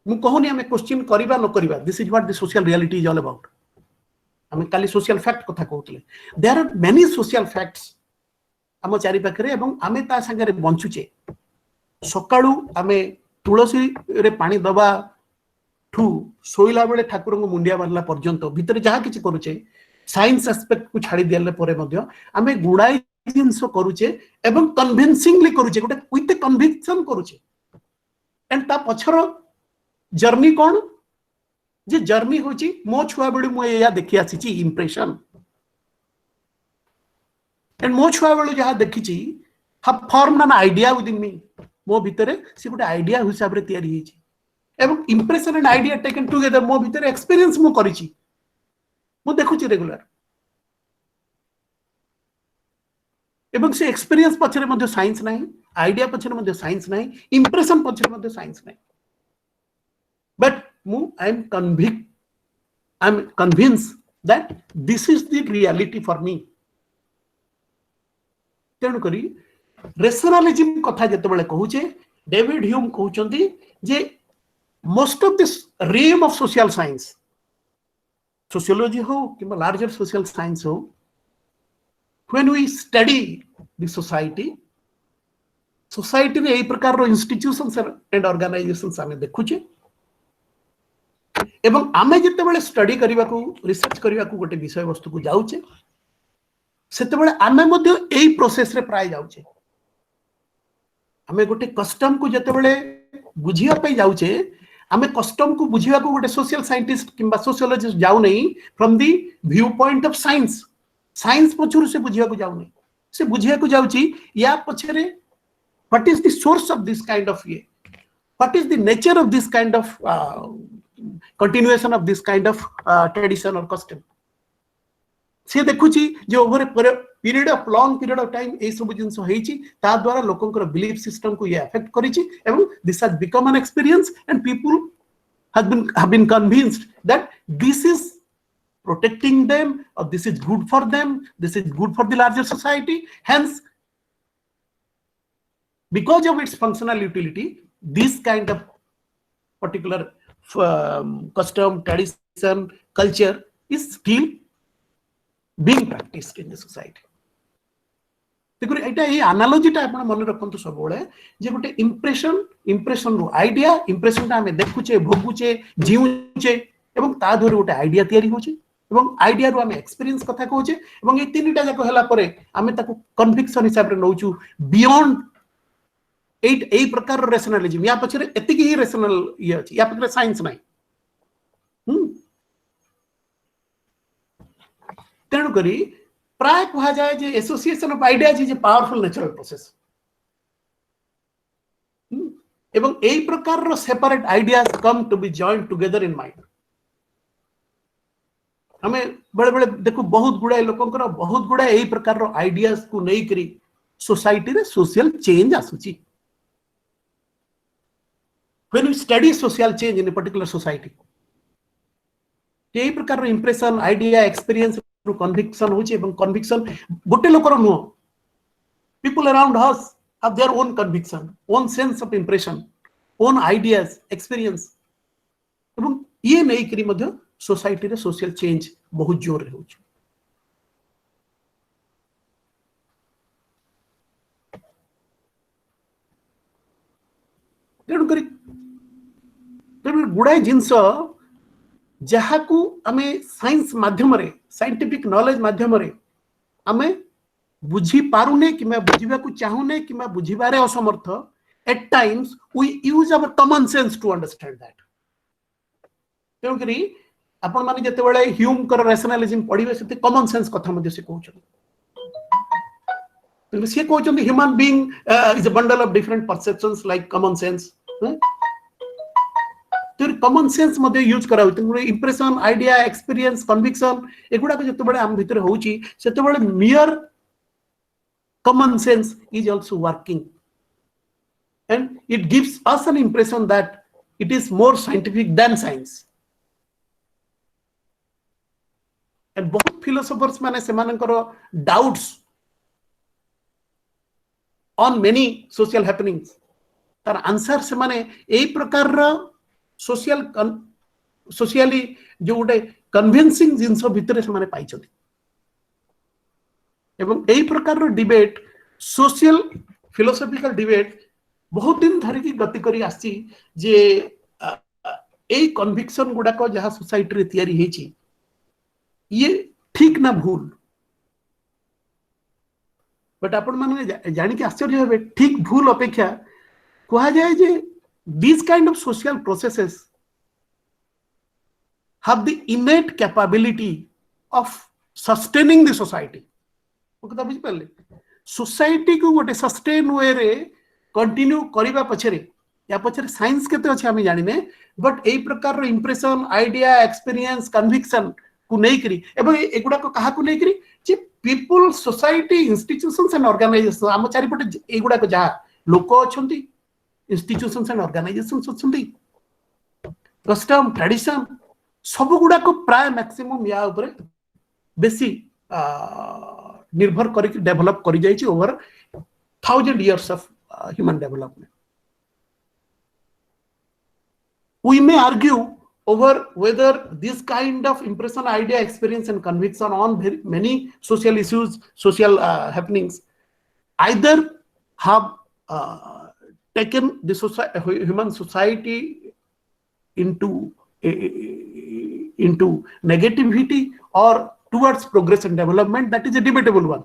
मु कहूनी आमे क्वेश्चन करिबा न करिबा this is what the social reality is all about आमे काली सोशल फैक्ट कथा कहउतले there are many social facts आम चारि पाखरे एवं आमे ता संगे बंचुचे सकाळू आमे तुलसी रे पानी दबा ठू सोइला बेले ठाकुर को मुंडिया मारला पर्यंत भितर जहा किछि करूचे साइंस एस्पेक्ट को छाड़ी दिले परे मध्य आमे गुडाई जिंस करूचे एवं कन्विंसिंगली करूचे गोटे विथ कन्विक्शन करूचे एंड ता पछर जर्नी कौन जे जर्नी होची मो छुआ बेलू मु या देखि आसी इंप्रेशन एंड मो छुआ बेलू जहा देखिची have formed an idea within me मो भितरे से गोटे आइडिया हिसाब रे तयारी हेची एवं impression and idea taken together मो भितरे एक्सपीरियंस मु करिची मु देखुची रेगुलर एवं से एक्सपीरियंस पछरे मध्ये साइंस नाही आइडिया पछरे मध्ये साइंस नाही इंप्रेशन पछरे मध्ये साइंस नाही but I am convinced that this is the reality for me तेणु करी रेशनलिज्म कथा जते बेले कहूचे डेविड ह्यूम कहउचंती जे most of this realm of social science sociology हो कि लार्जर सोशल साइंस हो when we study the society रे एई प्रकार रो इंस्टीट्यूशंस एंड ऑर्गेनाइजेशंस आमे देखुचे एवं आमे जते बेले स्टडी करिबा को रिसर्च करिबा को गोटे विषय वस्तु को जाउचे सेते बेले आमे मध्ये एई प्रोसेस रे प्राय जाउचे आमे गोटे कस्टम को जते बेले बुझिया पे जाउचे आमे कस्टम को बुझिया को गोटे सोशल साइंटिस्ट किंबा सोशियोलॉजिस्ट जाउ नहीं from the view point of science science पछुर से बुझिया को जाउ नहीं से बुझिया को जाउची या पछरे what is the source of this kind of ये what is the nature of this kind of continuation of this kind of tradition or custom से देखुची जे over period of long period of time ए सब जिंस हेची ता द्वारा लोकंकर बिलीफ सिस्टम को ये अफेक्ट करिची एवं this has become an experience and people have been convinced that this is protecting them or this is good for them, this is good for the larger society. Hence, because of its functional utility, this kind of particular custom, tradition, culture is still being practiced in the society. देखो एटा ये एनालॉजीटा आपण मन रखंतु सब बळे जे गोटे impression रो idea impression ता हमें देखुचे भोगुचे जीउचे एवं ता धोरे गोटे आइडिया तयारी होचे एवं आइडिया रो हमें एक्सपीरियंस कथा कहूचे एवं ए तीनटा जाको हला परे हमें ताको कन्विक्शन हिसाब रे नउचू बियॉन्ड एई प्रकार रो रैशनलिज्म या पछरे एतिकी ही रैशनल ये अछि या पछरे साइंस नै तेणु करी प्राय कहा जाए जे association of ideas is a powerful natural process एवं एई प्रकार रो separate ideas come to be joined together in mind हमें बड़े बड़े देखो बहुत गुड़ा लोकंकर बहुत गुड़ा एई प्रकार रो आइडियाज को नै करी सोसाइटी रे सोशल चेंज आसुची when we study social change in a particular society एई प्रकार रो इंप्रेशन आइडिया एक्सपीरियंस conviction होचे एवं conviction गोटे लोकर no people around us have their own conviction own sense of impression own ideas experience एवं ये नै करी मध्य सोसाइटी रे सोशल चेंज बहुत जोर रे होचे तेणु करी गुड़ाई जिनस जहाँ को आमे साइंस माध्यम रे साइंटिफिक नॉलेज माध्यम रे आमे बुझी पारुने कि मैं बुझिबा को चाहुने कि मैं बुझिबारे असमर्थ at times we use our common sense to understand that क्यों करी आपण माने जते बेले ह्यूम कर रैशनलिज्म पढिबे सेते कॉमन सेंस कथा मध्ये से कहउछन तो से कहउछन human being is a bundle of different perceptions like common sense तो कॉमन सेंस मध्ये यूज करा होते इंप्रेशन आइडिया एक्सपीरियंस कन्विक्शन एगुडा को जते बडे हम भीतर होउची सेते बडे mere common sense is also working and it gives us an impression that it is more scientific than science and बहुत फिलोसोफर्स माने सेमानकर doubts on many social happenings तार आंसर से माने एई प्रकार रो सोशियली जो गोटे कन्विंसिंग जिनस भितर से माने पाइछथि एवं एई प्रकार रो डिबेट सोशल फिलोसॉफिकल डिबेट बहुत दिन धरि की गति करी आसी जे एई कन्विक्शन गुडा को जहा सोसाइटी रे तयारी हेची ये ठीक ना भूल बट आपण माने जानि के आश्चर्य हेबे ठीक भूल अपेक्षा कहा जाए जे these kind of social processes have the innate capability of sustaining the society ओकता बुझ परले सोसाइटी को गोटे सस्टेन वे रे कंटिन्यू करिबा पछरे या पछरे साइंस केते अछि हम जानिने बट एई प्रकार रो इंप्रेशन आइडिया एक्सपीरियंस कन्विक्शन को नै करी एबं एगुडा को कहा को नै करी जे people society institutions and organisation हम चारि पटे एगुडा को जा लोक अछंती इंस्टीट्यूशंस एंड ऑर्गेनाइजेशंस अछंती कस्टम ट्रेडिशन सब गुडा को प्राय मैक्सिमम या ऊपर बेसी निर्भर करके डेवलप करि जाई छी over 1000 years of human development we may argue over whether this kind of impression idea experience and conviction on many social issues social happenings either have taken the human society into negativity or towards progress and development. That is a debatable one.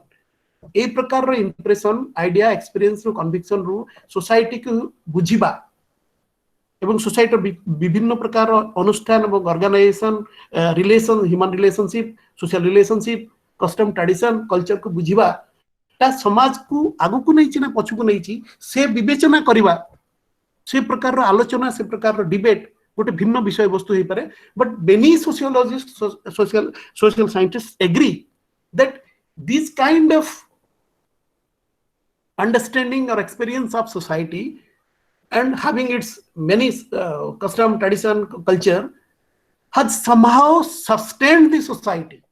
ए प्रकार रो impression idea experience रो conviction रो society को बुझिबा एवं society विभिन्न प्रकार अनुष्ठान और organisation relation human relationship social relationship custom tradition culture को बुझिबा ता समाज को आगु को नहीं ना पछु को नहीं से विवेचना करवा से प्रकार आलोचना से प्रकार डिबेट गोटे भिन्न विषय वस्तु हो पारे but many sociologist social scientist agree that this kind of understanding or experience of society and having its many custom, tradition, culture has somehow sustained the society.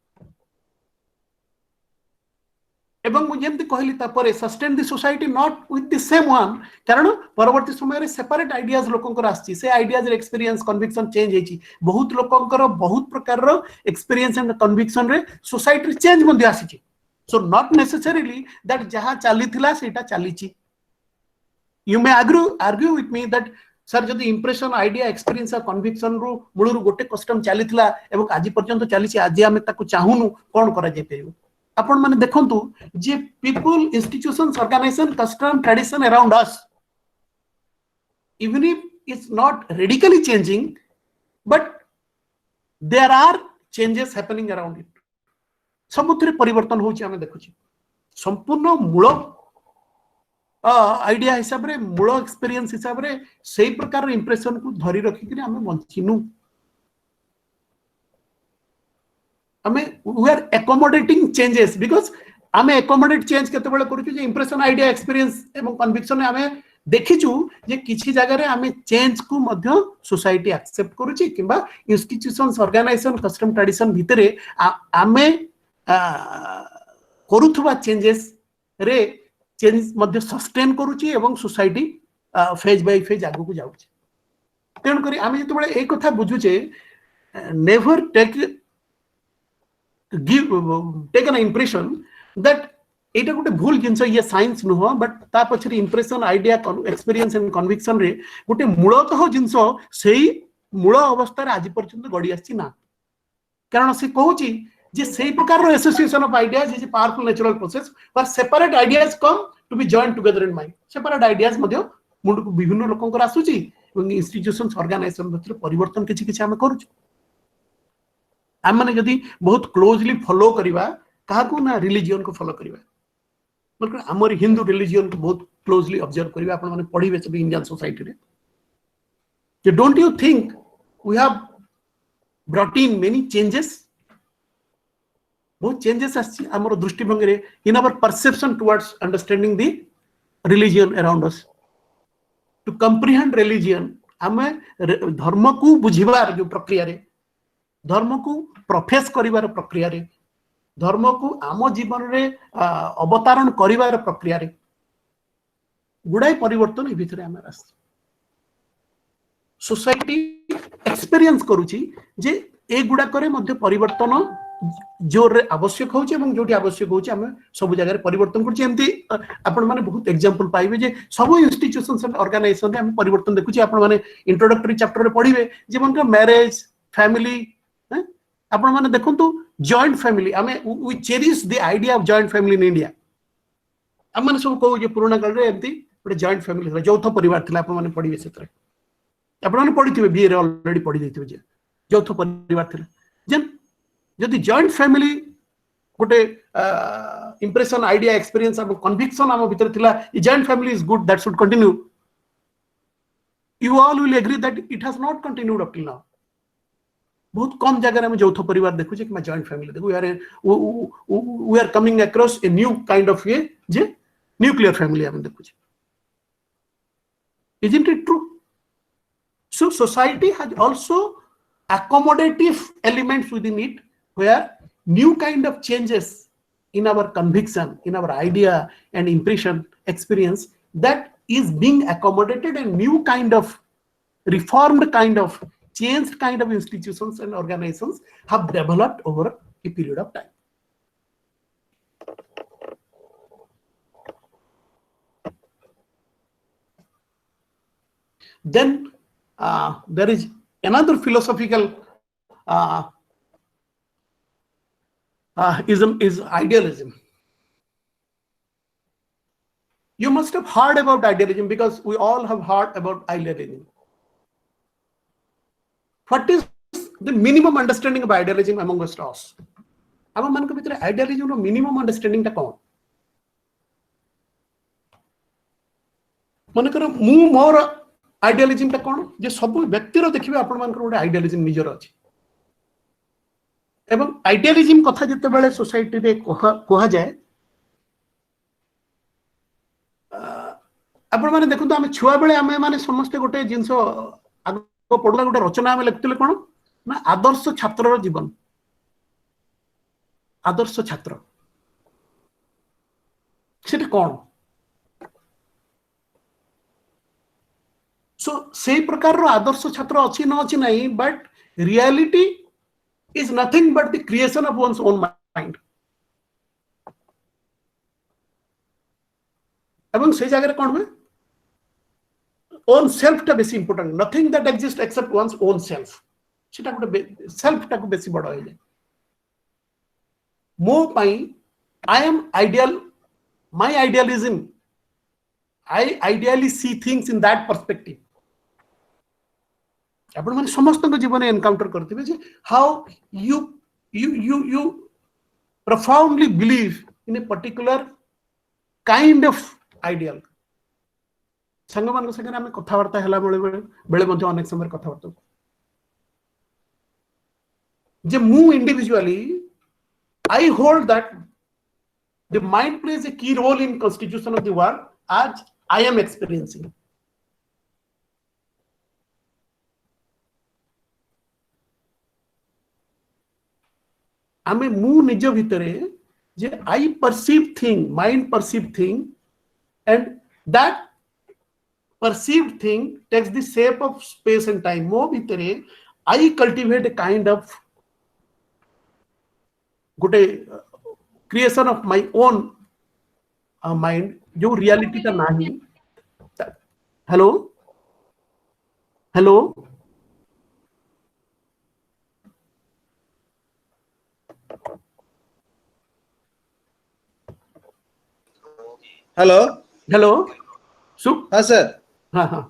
एवं मुझे एमती कहली तापर sustain the society not with the same one कारण परवर्ती समय रे separate ideas लोकंकर आछि से आइडियाज रे एक्सपीरियंस कन्विक्शन चेंज हेछि बहुत लोकंकर बहुत प्रकार रो एक्सपीरियंस एंड कन्विक्शन रे सोसाइटी चेंज मध्ये आछि so not necessarily that jaha chalitila seita chalichi you may argue with me that sir jodi impression idea experience or conviction ru muluru gote custom chalitila ebong aji parjanto chalichi aji ame taku chahunu kon kara jay peribo apun mane dekhantu je people institutions organization custom tradition around us even if it's not radically changing but there are changes happening around it सबुथिरे परिवर्तन होछि आमे देखुछि संपूर्ण मूल idea हिसाब रे मूल experience हिसाब रे सेही प्रकार इंप्रेशन को धरि रखि कि आमे बंचिनु आमे we are accommodating changes because आमे एकोमोडेट चेंज केते बेले करूछु जे इंप्रेशन आइडिया एक्सपीरियंस एवं कन्विक्शन आमे देखिछु जे किछि जगह रे आमे चेंज को मध्य सोसाइटी एक्सेप्ट करूछि किबा इंस्टीट्यूशंस ऑर्गेनाइजेशन कस्टम ट्रेडिशन भितरे आमे करुथुवा चेंजेस रे चेंज मध्य सस्टेन करूची एवं सोसाइटी फेज बाय फेज आगु को जाउची तेन करी आमे जते बेले ए कथा बुझुचे never take an impression that एटा गोटे भूल जिंस ये साइंस नुह बट ता पछरे impression idea experience and conviction रे गोटे मूलतः जिंस सेही मूल अवस्था रे आज पर्यंत गडी आछि ना कारण से कहूची जे सही प्रकार रो association of ideas is a powerful natural process पर separate ideas come to be joined together in mind separate ideas मध्य मुंड को विभिन्न लोकंकर आसुची एवं इंस्टीट्यूशंस ऑर्गेनाइजेशन भितर परिवर्तन किछि किछि हम करूछु हम माने यदि बहुत क्लोजली फॉलो करिवा काहा को ना रिलीजियन को फॉलो करिवा मतलब हमर हिंदू रिलीजियन को बहुत क्लोजली ऑब्जर्व करिवा आपण माने पढिबे सब इंडियन सोसाइटी रे जे don't you think we have brought in many changes बहुत चेंजेस आछि हमर दृष्टिभंगी रे in our perception towards understanding the religion around us to comprehend religion हमें धर्म को बुझिबार जो प्रक्रिया रे धर्म को प्रोफेस करिवार प्रक्रिया रे धर्म को आम जीवन रे अवतारण करिवार प्रक्रिया रे गुडाई परिवर्तन ए भितरे हमर आछि सोसाइटी एक्सपीरियंस करूची जे ए गुडा करे मध्य परिवर्तन जोर रे आवश्यक होची एवं जोटी आवश्यक होची हम सब जगह रे परिवर्तन करछि एमती आपण माने बहुत एग्जांपल पाइबे जे सब इंस्टीट्यूशंस एंड ऑर्गेनाइजेशन रे हम परिवर्तन देखुछि आपण माने इंट्रोडक्टरी चैप्टर रे पढिबे जेमन के मैरिज फैमिली आपण माने देखंतु जॉइंट फैमिली हमें we cherish the idea of joint family in India हम माने सब कहू जे पुराना काल रे एमती गोटे जॉइंट फैमिली यौथ परिवार थिला आपण माने पढिबे सेतरे आपण माने पढिथिबे बीए रे ऑलरेडी पढि दैथिबे जे यौथ परिवार थिला जेन जदि जॉइंट फैमिली गोटे इंप्रेशन आइडिया एक्सपीरियंस और कन्विक्शन आम भीतर थिला joint family is good that should continue you all will agree that it has not continued up till now बहुत कम जगह हम यौथ परिवार देखु जे कि जॉइंट फैमिली देखु we are coming across a new kind of ये जे न्यूक्लियर फैमिली हम देखु जे isn't it true so society has also accommodative elements within it where new kind of changes in our conviction, in our idea and impression experience that is being accommodated and new kind of reformed kind of changed kind of institutions and organizations have developed over a period of time. Then there is another philosophical ism is idealism. You must have heard about idealism because we all have heard about idealism. what is the minimum understanding of idealism among us? ଆମ ମାନଙ୍କ ଭିତରେ ଆଇଡିଆଲିଜମ ର minimum understanding ଟା କଣ? ମନେକର ମୁଁ ମୋର ଆଇଡିଆଲିଜମ ଟା କଣ ଯେ ସବୁ ବ୍ୟକ୍ତିର ଦେଖିବେ ଆପଣ ମାନଙ୍କର ଗୋଟେ ଆଇଡିଆଲିଜମ ନିଜର ଅଛି ଏବଂ ଆଇଡିଆଲିଜମ କଥା ଯେତେବେଳେ ସୋସାଇଟିରେ କୁହାଯାଏ ଆପଣ ମାନେ ଦେଖନ୍ତୁ ଆମେ ଛୁଆ ବେଳେ ଆମେ ମାନେ ସମସ୍ତେ ଗୋଟେ ଜିନିଷ ଆଗ ପଢୁଲା ଗୋଟେ ରଚନା ଆମେ ଲେଖୁଥିଲେ କଣ ନା ଆଦର୍ଶ ଛାତ୍ରର ଜୀବନ आदर्श छात्र सेटा कौन सो से प्रकार रो आदर्श छात्र अच्छी न अच्छी नहीं but reality is nothing but the creation of one's own mind एवं से जगह कौन हुए ओन सेल्फ टा बेसी important nothing that exist except one's own self सेटा गोटे सेल्फ टा को बेसी बड़ हो जाए मो पाई I am ideal, my idealism, I ideally see things in that perspective. आपण माने समस्त जीवन एनकाउंटर करते जे how you profoundly believe in a particular kind of ideal. संग मान संगे हमें कथावार्ता हला बेले मध्य अनेक समय कथावार्ता जे मु individually I hold that the mind plays a key role in constitution of the world as I am experiencing. आमे मु निज भितरे जे I perceive thing, mind perceive thing, and that perceived thing takes the shape of space and time. मो भितरे I cultivate a kind of गोटे creation of my own mind जो reality का नहीं हेलो हेलो हेलो हेलो सु हाँ sir हाँ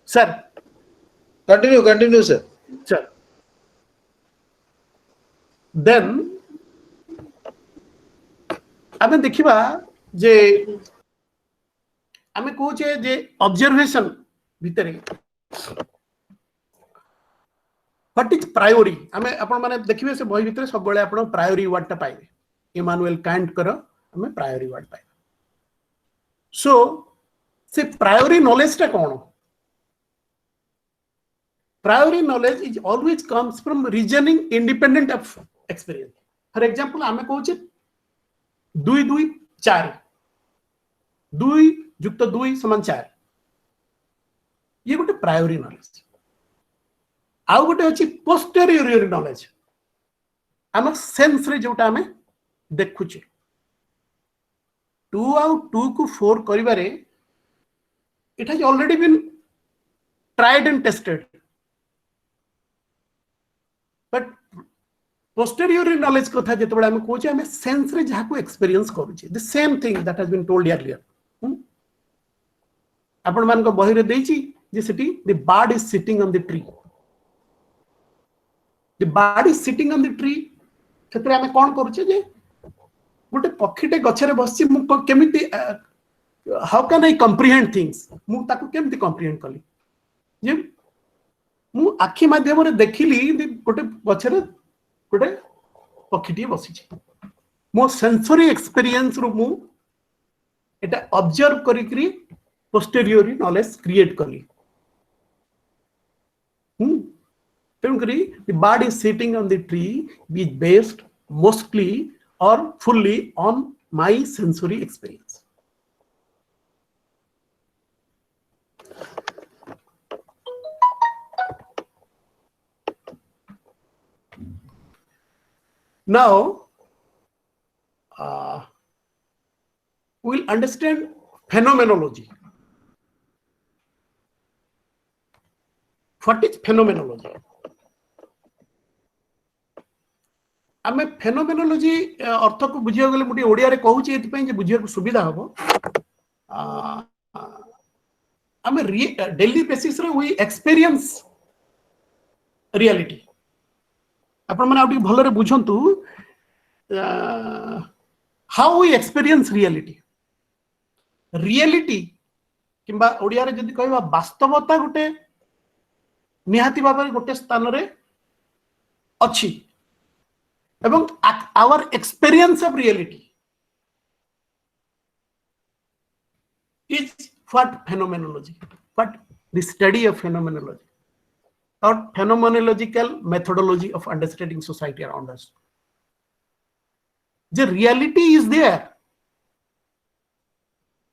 sir continue sir then आमे देखिबा जे आमे कहूचे जे ऑब्जर्वेशन भितरे व्हाट इज प्रायोरी आमे आपण माने देखिबे से बही भितरे सब बेले आपण प्रायोरी वर्ड टा पाइबे इमानुएल कांट कर आमे प्रायोरी वर्ड पाइबे सो से प्रायोरी नॉलेज टा कोन priori knowledge is always comes from reasoning independent of experience for example आमे कहूचे 2 2 4 2 युक्त 2 समान 4 ये गोटे प्रायोरी नॉलेज आउ गोटे अछि पोस्टेरियर नॉलेज आम सेंस रे जोटा आमे देखुचे 2 आउ 2 को 4 करिवारे it has already been tried and tested but posterior knowledge कथा जेतबे हम कहूचे हम सेंस रे जहा को एक्सपीरियंस करूचे the same thing that has been told earlier आपण मान को बही रे देछि जे सिटी the bird is sitting on the tree the bird is sitting on the tree क्षेत्र हम कोन करूचे जे गोटे पक्षीटे गछरे बसछि मु केमिति हाउ कैन आई कंप्रिहेंड थिंग्स मु ताको केमिति कंप्रिहेंड कली जे मु आखि माध्यम रे देखिली गोटे गछरे गोटे पक्षीटी बसी मो सेंसरी एक्सपीरियंस रु मु एटा ऑब्जर्व करी पोस्टेरियरी नॉलेज क्रिएट कली तेणु करी the bird is sitting on the tree is based mostly or fully on my sensory experience Now, we'll understand phenomenology. What is phenomenology? आमे phenomenology अर्थ को बुझिया गले मुटी ओडिया रे कहूची एति पई जे बुझिया को सुविधा हबो आमे डेली बेसिस रे वी एक्सपीरियंस रियलिटी आपण माने आउटी भलरे बुझंतु हाउ वी एक्सपीरियंस रियलिटी किंबा ओडिया रे जदि कहबा वास्तवता गोटे निहाती भाबरे गोटे स्थान रे अछि एवं our experience of reality is what phenomenology, what the study of phenomenology or phenomenological methodology of understanding society around us. The reality is there.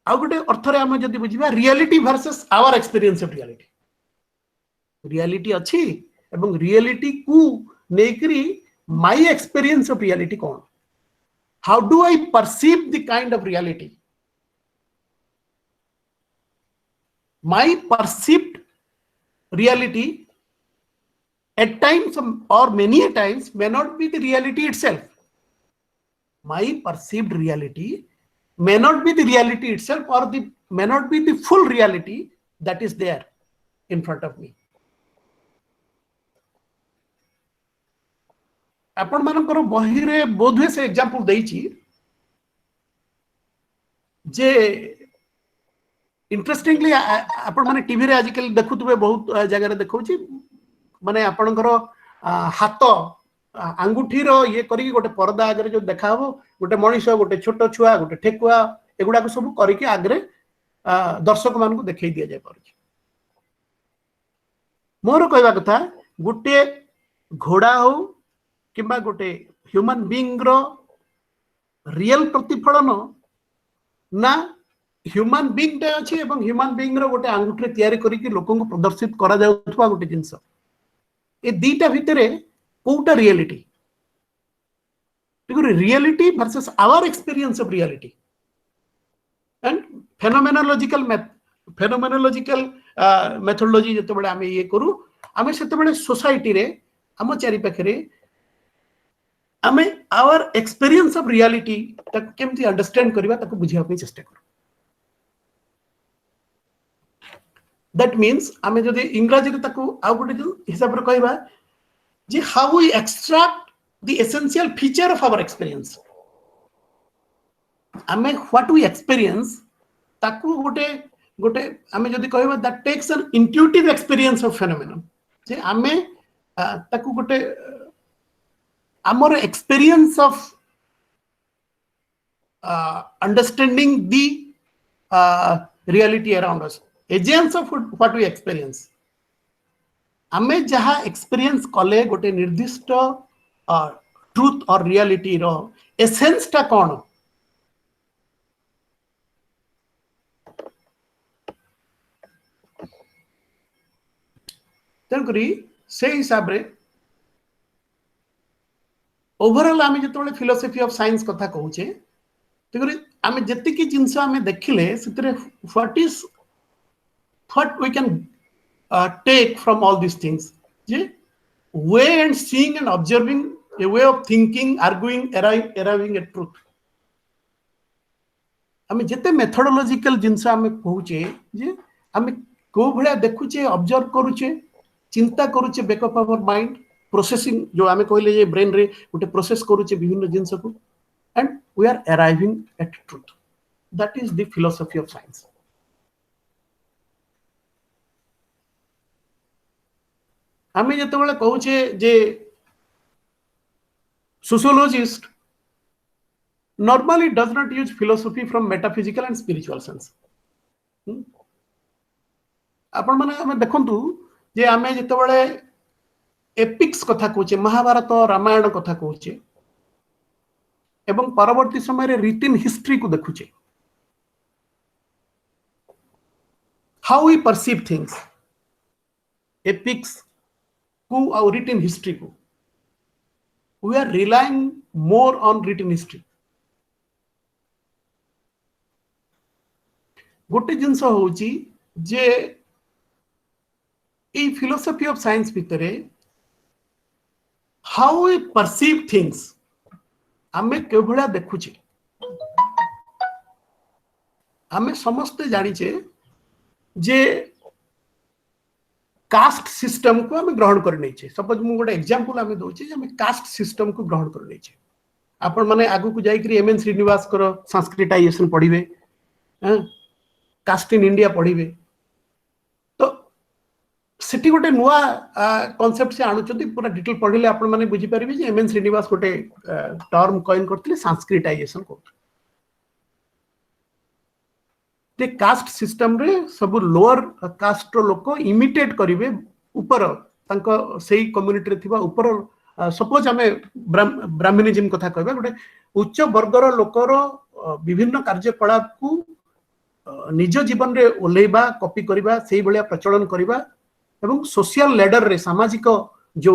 आउ गोटे अर्थरे आम जदि बुझिबा reality versus our experience of reality reality अछि एवं reality को नेकरी माय एक्सपीरियंस ऑफ रियलिटी कोन how do I perceive the kind of reality my perceived reality at times or many a times may not be the reality itself. My perceived reality may not be the reality itself or may not be the full reality that is there in front of me. आपण मानकर बही रे बोधवे से example देइछि जे interestingly आपण माने TV रे आजिकल देखुतबे बहुत जगह रे देखौछि माने आपणकर हाथ आंगुठी रो ये करी गोटे पर्दा आगरे जो देखा हो गोटे मनीष गोटे छोट छुआ गोटे ठेकुआ एगुडा को सब करी आगरे दर्शक मान को देखै दिया जाय पारछि मोर कहबा कथा गोटे घोड़ा हो किंबा गोटे ह्यूमन बीइंग रो रियल प्रतिफलन ना ह्यूमन बीइंग टे अछि एवं ह्यूमन बीइंग रो गोटे आंगुठी तयारी करी कि लोकन को प्रदर्शित करा जाउथवा गोटे जिंस ए दीटा भितरे कोटा reality because reality versus our experience of reality and phenomenological methodology जते बडे आमे ये करू आमे सेते बडे सोसाइटी रे आम चारि पाखरे आमे our experience of reality तक केमति अंडरस्टैंड करबा तक बुझिया पे चेष्टा करू that means आमे जदि इंग्रजी रे तक आ गोटे हिसाब रे कहबा जे how we extract the essential feature of our experience आमे what we experience ताकू गोटे गोटे आमे जदि कहबा that takes an intuitive experience of phenomenon जे आमे ताकू गोटे आमर experience of understanding the reality around us agents of what we experience आमे जहा एक्सपीरियंस कले गोटे निर्दिष्ट ट्रुथ और रियलिटी रो एसेंस टा कोन तनकरी से हिसाब रे ओवरऑल आमे जतोले फिलोसफी ऑफ साइंस कथा कहूचे तकरी आमे जति की जिंस आमे देखिले सितरे what we can take from all these things je way and seeing and observing a way of thinking arguing arriving at truth आमे जते मेथोडोलॉजिकल जिंस आमे कहूचे जे आमे को भलिया देखुचे ऑब्जर्व करूचे चिंता करूचे back of our mind processing जो आमे कहले जे ब्रेन रे उटे प्रोसेस करूचे विभिन्न जिंस को and we are arriving at truth that is the philosophy of science आमे जते बेले कहूचे जे sociologist normally does not use philosophy from metaphysical and spiritual sense आपण माने हमें देखंतु जे आमे जते बेले एपिक्स कथा कहूचे महाभारत रामायण कथा कहूचे एवं परवर्ती समय रे रिटन हिस्ट्री को देखुचे how we perceive things epics को और रिटन हिस्ट्री को we are relying more on written history गोटे जिंस होची जे ए फिलोसफी ऑफ साइंस भितरे हाउ वी परसीव थिंग्स आमे केभला देखुचे आमे समस्त जानिचे जे कास्ट सिस्टम को आम ग्रहण कर नहीं सपोज मु गोटे एग्जांपल आम दौचे आम कास्ट सिस्टम को ग्रहण कर नहीं आपण माने आगु को जाई एम एन श्रीनिवास कर संस्कृताइजेशन पढ़िबे कास्ट इन इंडिया पढ़िबे तो सेठी गोटे नुआ कॉन्सेप्ट से आणुचंती पूरा डिटेल पढ़िले आपण माने बुझी परिबे जे एम एन श्रीनिवास गोटे टर्म कॉइन करथिले संस्कृताइजेशन को ते कास्ट सिस्टम रे सब लोअर कास्ट रो लोक इमिटेट करिवे ऊपर तांको सेही कम्युनिटी रे थिबा ऊपर सपोज आमे ब्राह्मणिज्म कथा कहबा गोटे उच्च वर्गर लोकर विभिन्न कार्यकलाप को निज जीवन रे ओलेबा कॉपी करबा सेही भलिया प्रचलन करबा एवं सोशल लेडर रे सामाजिक जो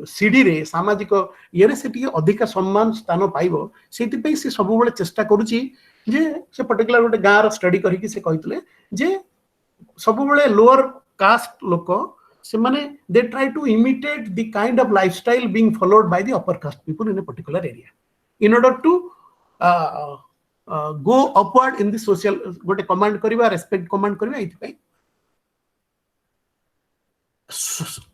सीडी रे सामाजिक ये से अधिक सम्मान स्थान पाइबो सेति पे से सब बेले चेष्टा करूची जे से पर्टिकुलर गोटे गाँव स्टडी करिकि से कहितले जे सब बेले लोअर कास्ट लोक से माने they try to imitate the kind of lifestyle being followed by the upper caste people in a particular area in order to go upward in the social गोटे command करबा respect command करबा एति पे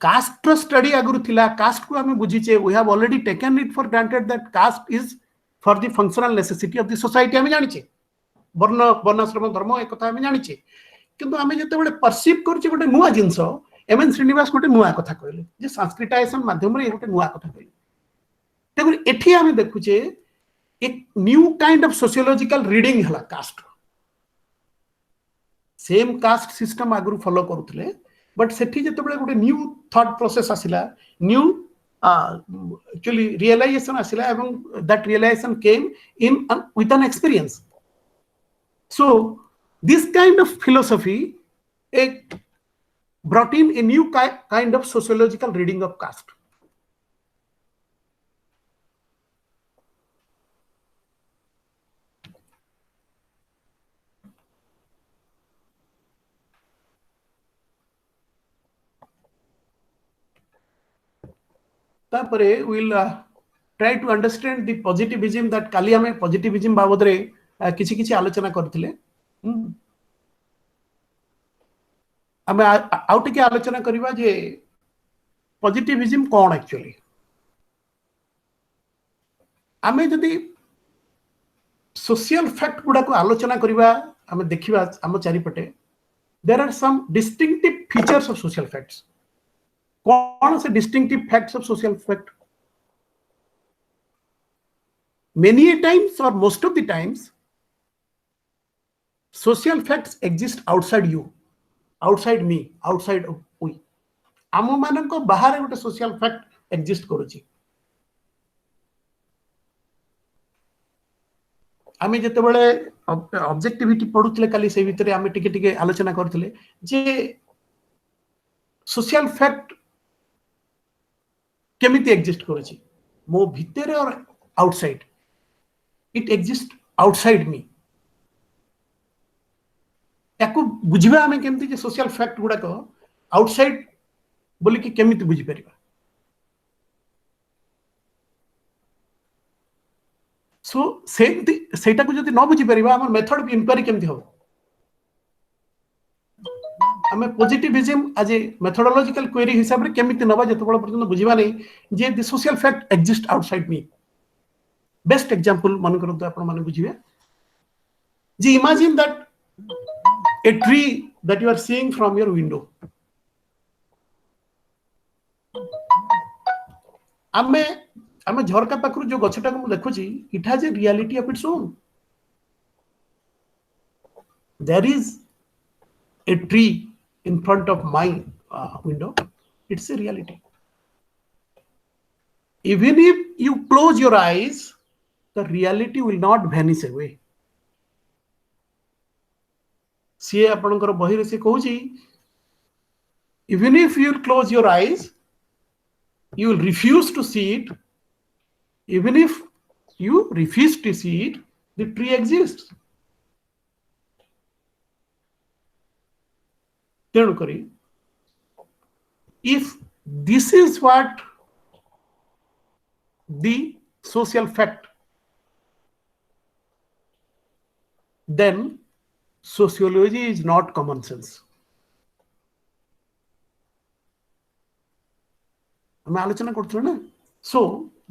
cast study आगुरु थिला caste को हमें बुझीचे we have already taken it for granted that caste is for the functional necessity of the society हमें जानिचे वर्ण वर्णाश्रम धर्म एक कथा हमें जानिचे किंतु हमें जते बडे परसीव करछि गोटे नुवा जिंस एम एन श्रीनिवास गोटे नुआ कथा कहले जे संस्कृताइजेशन माध्यम रे गोटे नुआ कथा कहले तेबे एठी हमें देखुचे एक new kind of sociological reading हला कास्ट सेम कास्ट सिस्टम आगुरु फॉलो करूथले बट सेठी जते बडे गोटे न्यू थॉट प्रोसेस आसिला न्यू एक्चुअली रियलाइजेशन आसिला एवं that realisation came in with an experience so this kind of philosophy एक brought in a new kind of sociological reading of caste. तापरे we'll try to understand the positivism that काली हमें positivism बाबद रे किछि किछि आलोचना करथिले हमें आउट के आलोचना करबा जे पॉजिटिविज्म कौन एक्चुअली हमें जदि सोशल फैक्ट गुडा को आलोचना करबा हमें देखिबा हम चारिपटे there are some distinctive features of social facts कौन से distinctive facts of social fact many times or most of the times social facts exist outside you outside me outside of we आम मान को बाहर गोटे सोशल फैक्ट एग्जिस्ट करुची आमे जते बेले ऑब्जेक्टिविटी पढुतले काली से भितरे आमे टिके टिके आलोचना करथले जे सोशल फैक्ट केमिति एग्जिस्ट करुची मो भितरे और आउटसाइड इट एग्जिस्ट आउटसाइड मी याको बुझिबा हमें केमति जे सोशल फैक्ट गुडा को आउटसाइड बोली कि केमिति बुझि परिबा सो सेटा को जदि न बुझि परिबा हमर मेथड ऑफ इंक्वायरी केमति हो हमें positivism as a methodological query हिसाब रे केमिति नबा जते बड़ पर्यंत बुझिबा नै जे the social fact exist outside me best example मन करतो आपण माने बुझिबे जे imagine that a tree that you are seeing from your window आमे झरका पाखरु जो गछटा को देखुची it has a reality of its own there is a tree in front of my window it's a reality even if you close your eyes the reality will not vanish away सी आपनकर बही रे से कहूची even if you close your eyes you will refuse to see it even if you refuse to see it the tree exists tenu kari if this is what the social fact then sociology is not common sense. ଆମେ ଆଲୋଚନା କରୁଛୁ ନା show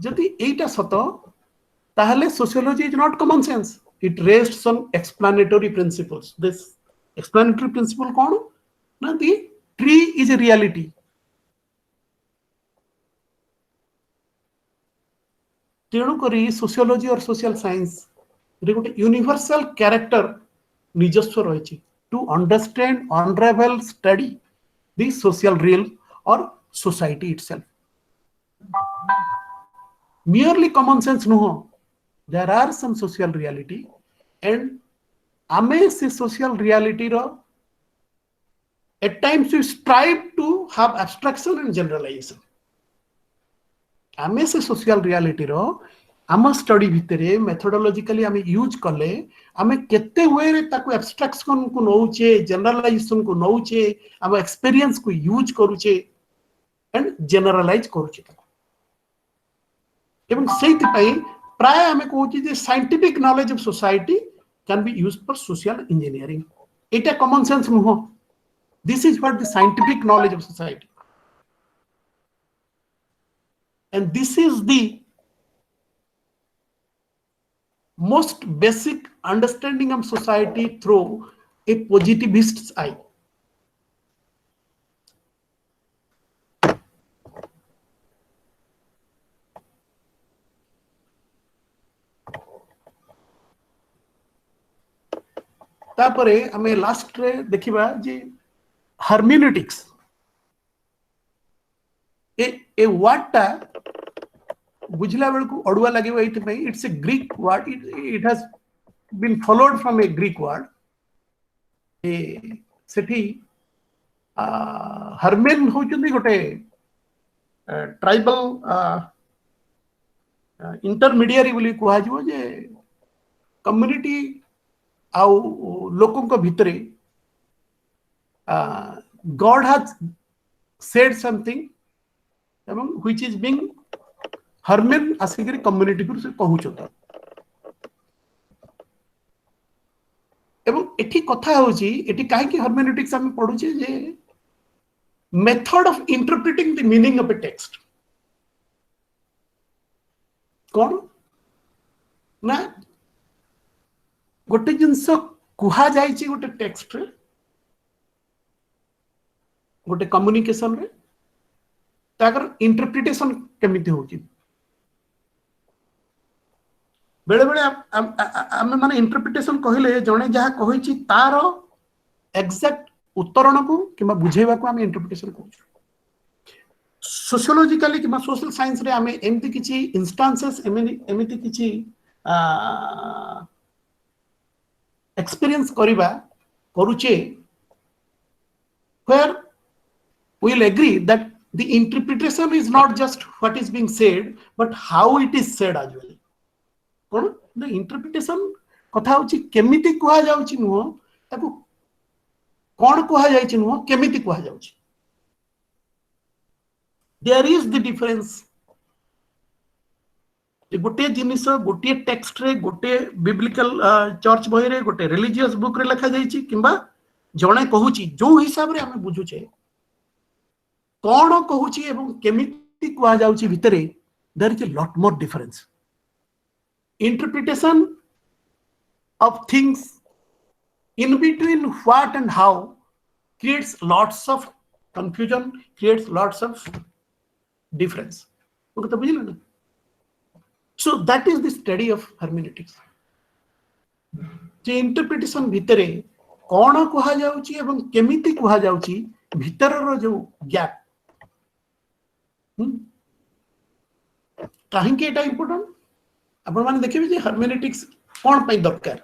ଯଦି ଏଇଟା ସତ ତାହେଲେ sociology is not common sense. It rests on explanatory principles. This explanatory principle କଣ ନା the tree is a reality. ତେଣୁ କରି sociology or social science ରେ ଗୋଟେ universal character ନିଜସ୍ୱ ରହିଛି to understand, unravel, study the social realm or society itself. Merely common sense nuho. There are some social reality and ame se social reality ro at times we strive to have abstraction and generalization. ame se social reality ro आम study भितर मेथोडोलॉजिकली आम use कले आम केते वे रे ताको abstraction को नौचे generalisation को नौचे आम एक्सपीरियंस को यूज करूचे एंड जनरलाइज करूचे एवं सेति पई प्राय आम कहूची जे scientific knowledge of society can be used for social engineering. एटा कॉमन सेंस नुहो. This is what the scientific knowledge of society and this is the most basic understanding of society through a positivist's eye. तापरे हमें last रे देखिबा जे hermeneutics a word ता बुझला bell को अडुआ लगे it's a Greek word. It has been followed from a Greek word. सेठी हर्मेन होचंदी गोटे ट्राइबल इंटरमीडियरी बोली कुहा जिवो जे कम्युनिटी आउ लोकों को भितरे गॉड हैज सेड समथिंग एवं व्हिच इज बीइंग हर्मेन आसिकरी कम्युनिटी को कहूचता एवं एठी कथा होची एठी काहे कि हर्मेनेटिक्स हम पढुचे जे method of interpreting the meaning of a text कोन ना गोटे जिंस कुहा जायची गोटे टेक्स्ट रे गोटे कम्युनिकेशन रे ताकर इंटरप्रिटेशन केमिति होची बेले बेले आम माने इंटरप्रिटेशन कहले जने जहा कहिछि तार एग्जैक्ट उत्तरण को किबा बुझेबा को आम इंटरप्रिटेशन कहू. सोशियोलॉजिकली किबा सोशल साइंस रे आम एमति किछि इंस्टेंसेस एमिति किछि एक्सपीरियंस करिबा करूचे where we will agree that the interpretation is not just what is being said but how it is said as well. Cone the interpretation कथा होची केमिति कुहा जाउची नुहो ताकू कोन कुहा जायची नुहो केमिति कुहा जाउची. There is the difference. गोटे जिनिस गोटे टेक्स्ट रे गोटे बिब्लिकल चर्च बही रे गोटे रिलीजियस बुक रे लिखा जायची किंबा जणे कहूची जो हिसाब रे हमें बुझुचे कोन कहूची एवं केमिति कुहा जाउची भितरे there is a lot more difference. Interpretation of things in between what and how creates lots of confusion, creates lots of difference. So that is the study of hermeneutics. J interpretation भितरे कौन कुहा जाउची एवं केमिति कुहा जाउची भितरर जो gap काहे के एटा इंपोर्टेंट आपण माने देखिबे जे हर्मेनेटिक्स कोन पई दरकार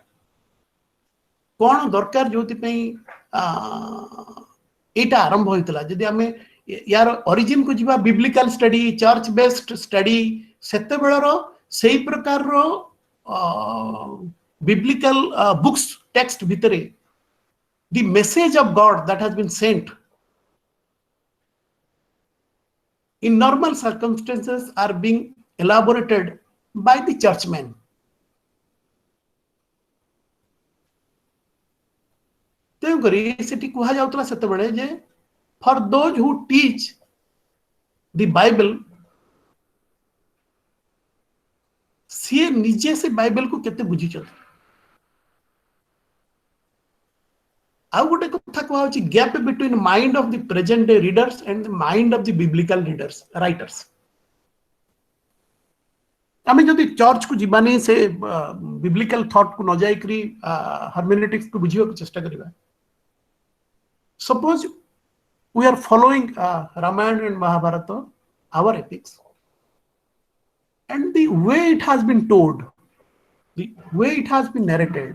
कोन दरकार जोति पई एटा आरंभ होइतला. जदि हमें यार ओरिजिन को जीवा biblical study church based study सेते बेलरो सेही प्रकार रो बिब्लिकल बुक्स टेक्स्ट भितरे the message of God that has been sent in normal circumstances are being elaborated by the churchmen. ତେଣୁକରି ସେଠି କୁହାଯାଉଥିଲା ସେତେବେଳେ ଯେ for those who teach the Bible, ସିଏ ନିଜେ ସେ ବାଇବେଲକୁ କେତେ ବୁଝିଛନ୍ତି। ଆଉ ଗୋଟେ କଥା କୁହାଯାଉଛି gap between mind of the present day readers and the mind of the biblical readers writers. ଆମେ ଯଦି ଚର୍ଚ୍ଚ को ଯିବାନି ସେ ବିବ୍ଲିକାଲ थॉट को न ଯାଇକରି हर्मेनेटिक्स को बुझिବାକୁ चेष्टा करिबा। Suppose we are following Ramayana and Mahabharata, our epics, and the way it has been told, the way it has been narrated,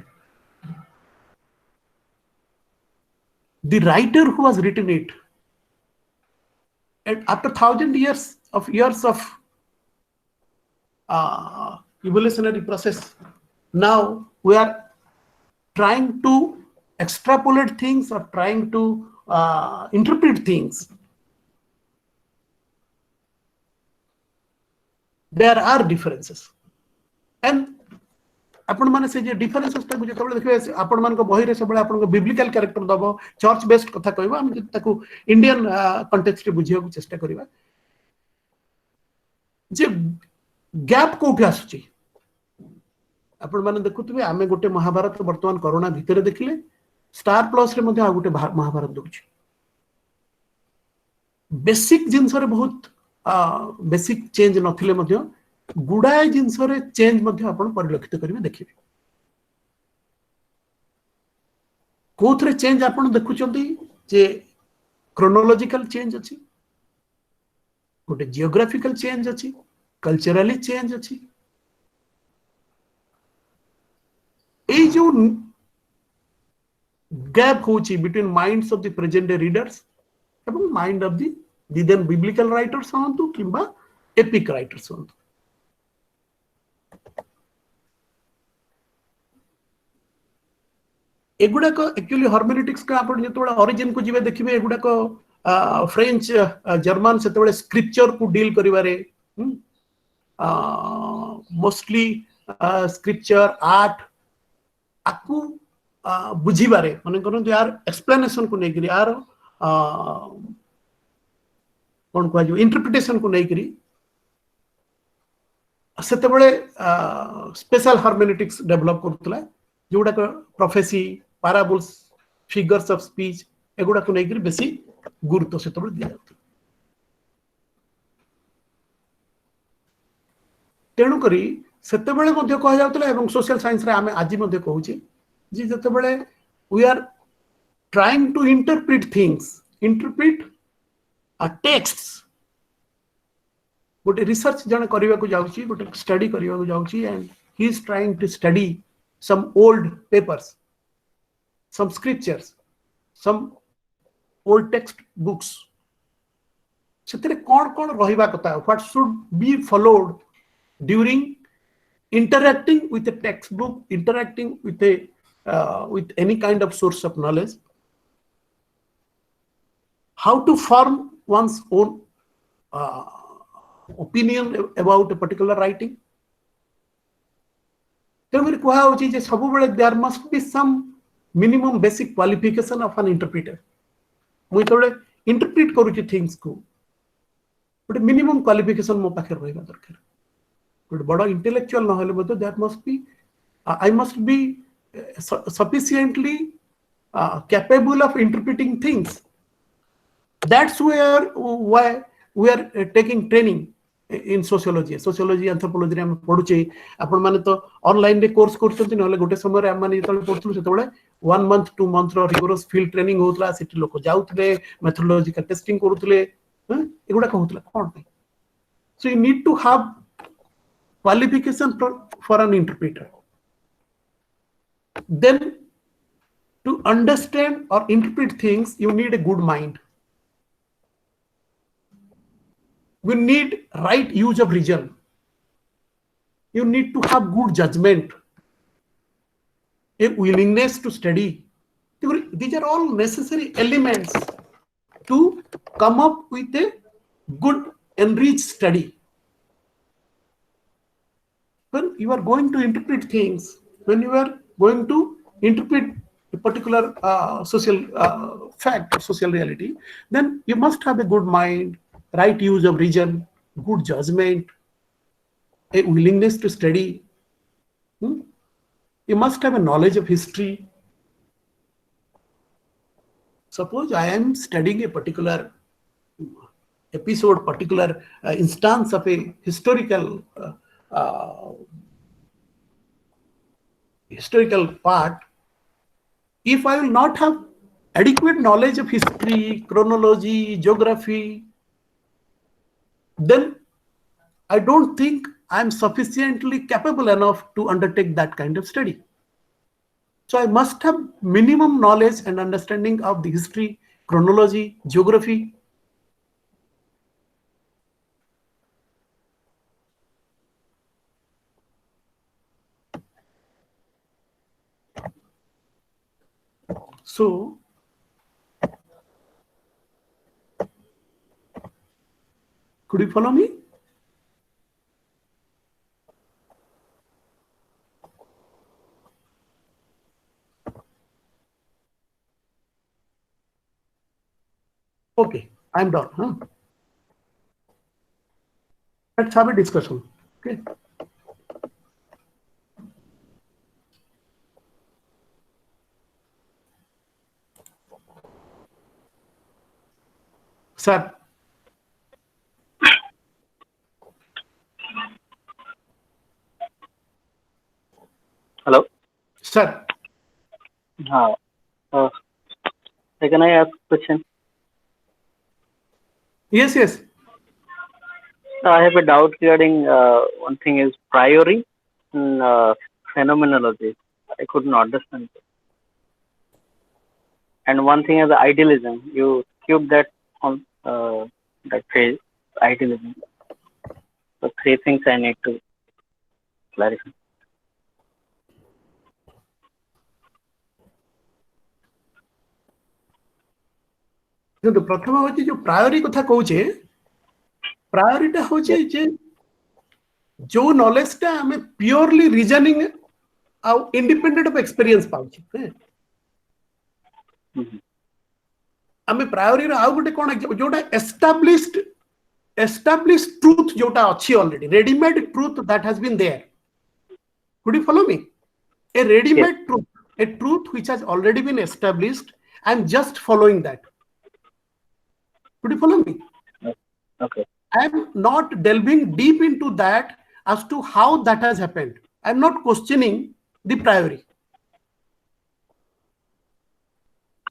the writer who has written it, and after 1,000 years of evolutionary process, now we are trying to extrapolate things or trying to interpret things. There are differences, and आपण माने से जे differences ताकू जेतबे देखबे आपण मान को बही रे सबले आपण को बिब्लिकल कैरेक्टर दबो, चर्च बेस्ड कथा कहबो, हम ताकू इंडियन कॉन्टेक्स्ट रे बुझिया को चेष्टा करिबा जे गैप कोठी आसुची। आपण माने देखुतबे आमे गोटे महाभारत वर्तमान कोरोना भितरे देखिले स्टार प्लस रे मध्ये आ गोटे महाभारत दउची। बेसिक जिंस रे बहुत बेसिक चेंज नथिले मध्ये गुडाय जिंस रे चेंज मध्ये आपण परिलक्षित करिवे देखिबे। कोथरे चेंज आपण देखुचंती जे क्रोनोलॉजिकल चेंज अछि, गोटे जियोग्राफिकल चेंज अछि, कल्चरली चेंज अछि। ए जो गैप होची between minds of the present day readers एवं mind of the then biblical writers हंतु किंबा एपिक राइटर्स हंतु। एगुडा को एक्चुअली हर्मेनेटिक्स का आपण जेतोळे ओरिजिन को जिवे देखिबे एगुडा को फ्रेंच जर्मन सेतोळे स्क्रिप्चर को डील करिवारे मोस्टली स्क्रिप्चर आर्ट आकु बुझीबारे माने कोन यार एक्सप्लेनेशन को नेकरी यार कोन को जो इंटरप्रिटेशन को नेकरी सेतेबेले स्पेशल हर्मेनेटिक्स डेवलप करतला जोडा को prophecy parables figures of speech एगुडा को नेकरी बेसी गुरुत्व सेतेबेले दिया जात। तेणु करी सेतेबेले मध्ये कह जाउतला एवं सोशल साइंस रे आमे आजि मध्ये कहूची जी जेतेबेले we are trying to interpret things, interpret a texts, गोटे रिसर्च जन करबा को जाउची, गोटे स्टडी करबा को जाउची, and he is trying to study some old papers, some scriptures, some old text books. सेतरे कोन रहिबा कथा, what should be followed during interacting with a textbook, interacting with a with any kind of source of knowledge, how to form one's own opinion about a particular writing. तेणुकरी कहुची जे सब बेले there must be some minimum basic qualification of an interpreter. मुई तोले interpret करूची things को but minimum qualification मो पाखे रहबा दरकार। बट बड़ा इंटेलेक्चुअल न होले बतो that must be I must be sufficiently capable of interpreting things. That's why we are taking training in sociology, anthropology हम पढुचे। आपण माने तो ऑनलाइन रे कोर्स करछथि नले गोटे समय रे हम माने जतले पढथुल सेतबेले 1 month 2 month रो रिगोरस फील्ड ट्रेनिंग होतला, सेठी लोक जाउतले मेथोडोलॉजिकल टेस्टिंग करूतले, एगुडा कहउतला कोन पे। So you need to have qualification for an interpreter. Then to understand or interpret things you need a good mind. We need right use of reason. You need to have good judgment, a willingness to study. These are all necessary elements to come up with a good enriched study. When you are going to interpret things, when you are going to interpret a particular social fact or social reality, then you must have a good mind, right use of reason, good judgment, a willingness to study. You must have a knowledge of history. Suppose I am studying a particular episode, particular instance of a historical part. If I will not have adequate knowledge of history, chronology, geography, then I don't think I am sufficiently capable enough to undertake that kind of study. So I must have minimum knowledge and understanding of the history, chronology, geography. So could you follow me? Okay, I'm done. Let's have a discussion. Okay. Sir. Hello. Sir. Can I ask a question? Yes, yes. I have a doubt regarding one thing is priori in phenomenology. I couldn't understand it. And one thing is idealism. You skipped that on that phrase, idealism. So three things I need to clarify. प्रथम हूँ जो प्रायोरी कथा कहूचे प्रायोरीटा हूँ जे जो knowledge टा हमें purely reasoning आउ independent of experience पाउचे हमें प्रायोरी रो आउ गोटे कोन जोटा established truth जोटा अच्छी already ready-made truth that has been there. Could you follow me? A ready-made Yes. truth, a truth which has already been established. I'm just following that. Could you follow me? Okay. I'm not delving deep into that as to how that has happened. I'm not questioning the priori.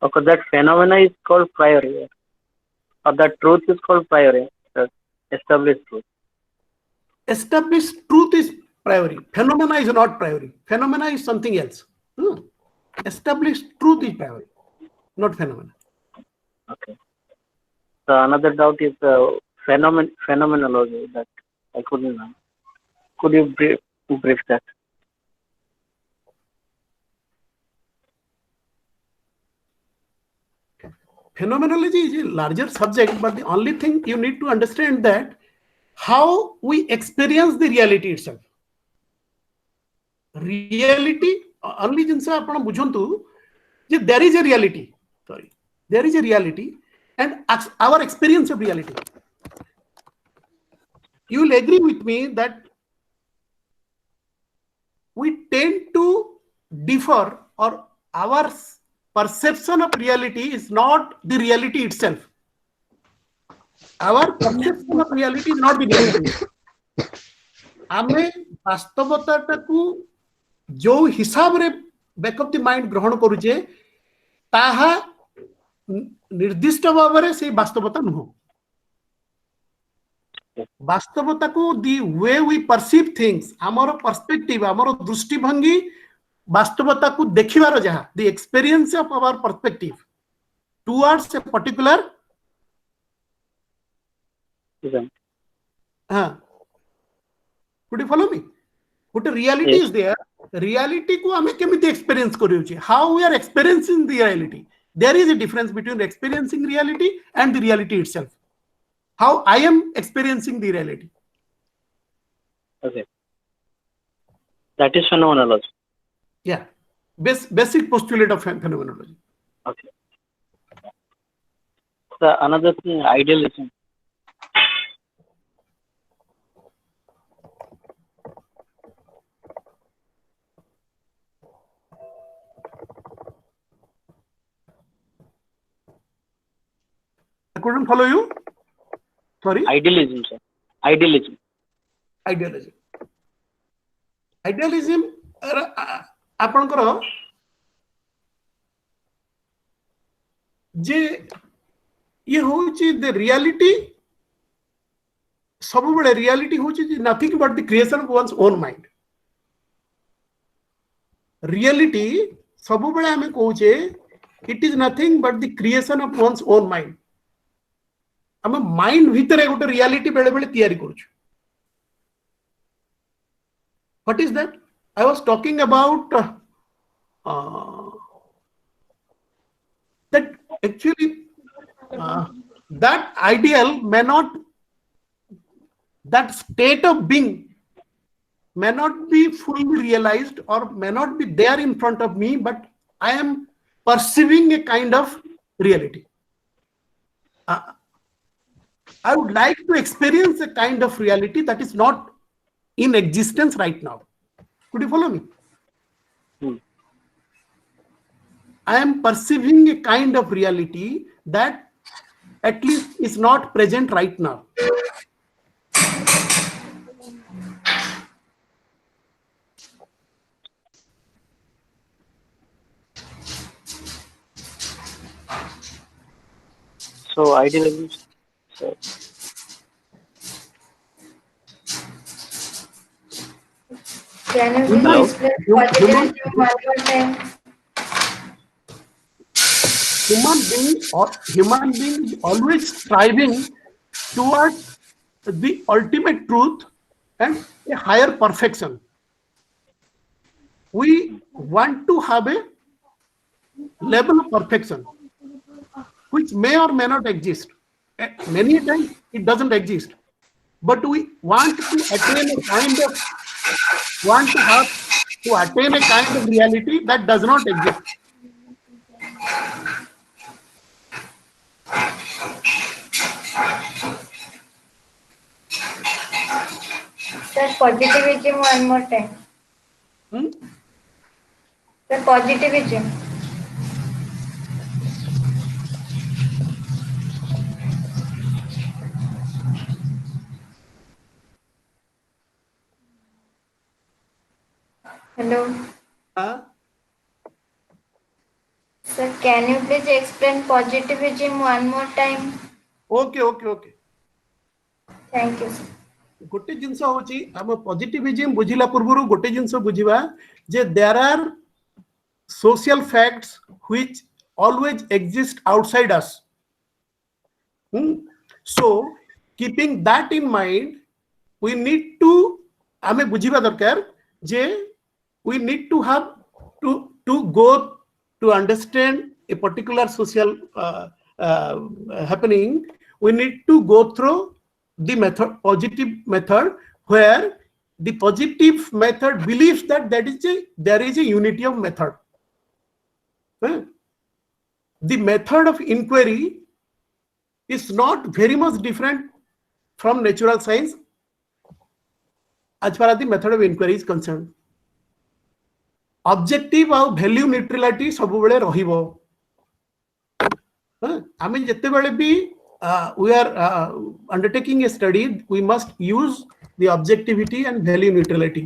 Okay, that phenomena is called priori, or that truth is called priori, established truth. Established truth is priori. Phenomena is not priori. Phenomena is something else. Established truth is priori, not phenomena. Okay. So another doubt is phenomenology that I couldn't know. Could you brief that? Phenomenology is a larger subject, but the only thing you need to understand that how we experience the reality itself. Reality, only jinsa apna bujhantu, there is a reality. Sorry, there is a reality, and our experience of reality. You will agree with me that we tend to differ, or our perception of reality is not the reality itself. Our perception of reality is not the reality. आमे वास्तवता को जो हिसाब रे back of the mind ग्रहण करूचे ताहा निर्दिष्ट भाव रे से वास्तवता नुह वास्तवता को the way we perceive things हमर पर्सपेक्टिव हमर दृष्टिभंगी वास्तवता को देखिबार जहा the experience of our perspective towards a particular Could you follow me? What a reality Yes. is there. Reality को हमें केमिति experience करूचे. How we are experiencing the reality. There is a difference between experiencing reality and the reality itself. How I am experiencing the reality. Okay. That is phenomenology. Yeah. basic postulate of phenomenology. Okay. So another thing, idealism. I couldn't follow you. Sorry. Idealism, sir. Idealism. Idealism. Idealism ଆପଣଙ୍କର जे ये होची the reality सबुबले reality होची nothing but the creation of one's own mind reality सबुबले हमें कहूचे it is nothing but the creation of one's own mind हम माइंड भितर गोटे रियलिटी बेले बेले तैयारी करूछु what is that I was talking about that actually that ideal may not, that state of being may not be fully realized or may not be there in front of me, but I am perceiving a kind of reality. I would like to experience a kind of reality that is not in existence right now. Could you follow me? I am perceiving a kind of reality that at least is not present right now. So idealism. So, can you please explain positivism one more time? Human being is always striving towards the ultimate truth and a higher perfection. We want to have a level of perfection which may or may not exist. Many times it doesn't exist, but we want to attain a kind of reality that does not exist. Sir, positivism one more time. Sir, positivism. Hello. Sir, can you please explain positivism one more time? Okay. Thank you, sir. गोटे जिनस होची हम positivism बुझिला पूर्व गोटे जिनस बुझिबा जे there are social facts which always exist outside us so keeping that in mind we need to हमें बुझिबा दरकार जे we need to have to go to understand a particular social happening we need to go through the positive method, where the positive method believes that there is a unity of method. The method of inquiry is not very much different from natural science as far as the method of inquiry is concerned. Objective और value neutrality सब बड़े रहिबो. हमें जितने बड़े भी we are undertaking a study, we must use the objectivity and value neutrality.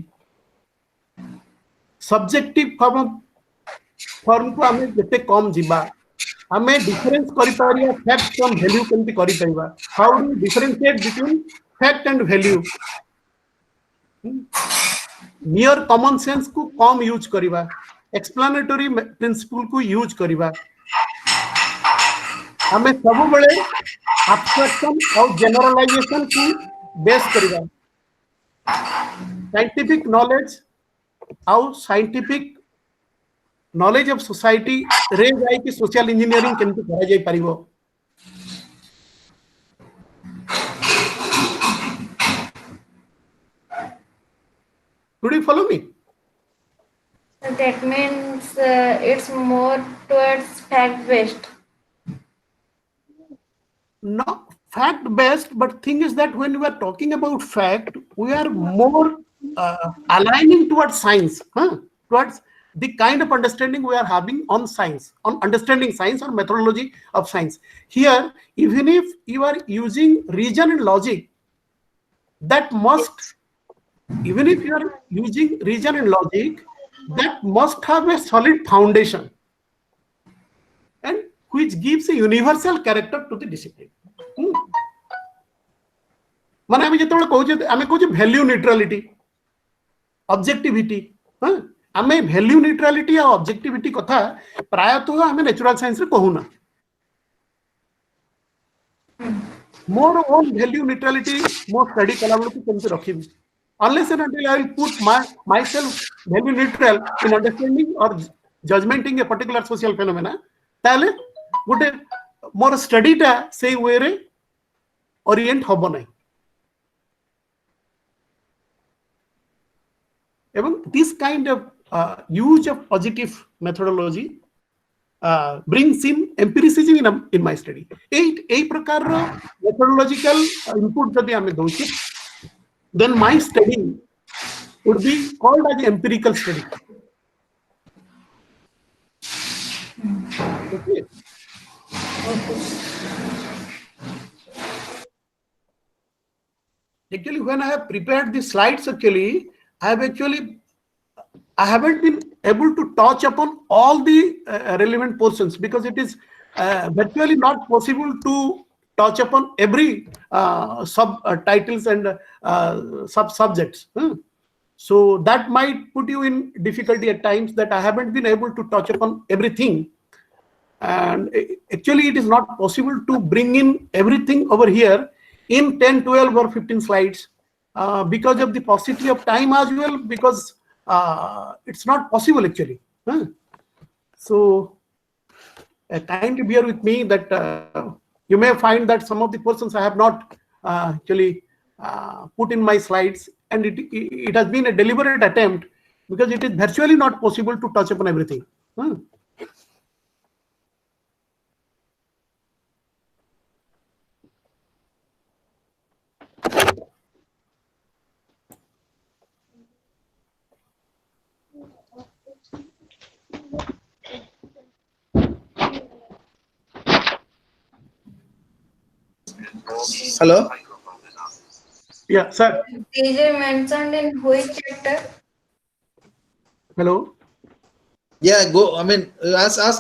Subjective form को हमें जितने कम जीवा हमें डिफरेंस करि पारिया फैक्ट फ्रॉम वैल्यू केमती करि पाइबा. How do you differentiate between fact and value? Mere common sense को कम यूज करिबा, explanatory principle को यूज करिबा. हमें सब बड़े abstraction और generalization की बेस करिबा. Scientific knowledge और scientific knowledge of society रे जाई कि social engineering केमती करा जाई परिबो. Could you follow me? So that means it's more towards fact-based. Not fact-based, but thing is that when we are talking about fact, we are more aligning towards science, towards the kind of understanding we are having on science, on understanding science or methodology of science. Here, even if you are using reason and logic, that must, even if you are using reason and logic, that must have a solid foundation and which gives a universal character to the discipline. মানে আমি যেতବେଳେ কହୁଛେ আমি কହୁଛେ value neutrality objectivity ଆମେ value neutrality ଆଉ ଅବଜେକ୍ଟିଭିଟି କଥା ପ୍ରାୟତଃ ଆମେ natural ସାଇନ୍ସରେ କହୁନା ମୋର ଓନ୍ ଭ୍ୟାଲ୍ୟୁ ନ୍ୟୁଟ୍ରାଲିଟି ମୋ ଷ୍ଟଡି କଲା ବେଳକୁ କେମିତି ରଖିବି unless and until I will put myself value neutral in understanding or judgmenting a particular social phenomena ତାହେଲେ ଗୋଟେ ମୋର ଷ୍ଟଡିଟା ସେଇ ୱେରେ ଓରିଏଣ୍ଟ ହବ ନାହିଁ এবং this kind of use of positive methodology brings in empiricism in my study. এই প্রকারର methodological input যদি ଆମେ ଦଉଛେ then my study would be called as empirical study. Okay. Actually, when I have prepared the slides, I haven't been able to touch upon all the relevant portions because it is virtually not possible to touch upon every subtitles and sub-subjects. So that might put you in difficulty at times that I haven't been able to touch upon everything. And actually, it is not possible to bring in everything over here in 10, 12 or 15 slides. Because of the paucity of time as well, because it's not possible actually. So kindly bear with me that you may find that some of the portions I have not actually put in my slides, and it has been a deliberate attempt because it is virtually not possible to touch upon everything. Hello. Yeah, sir. These are mentioned in which chapter? Hello. Yeah, go. I mean, ask us.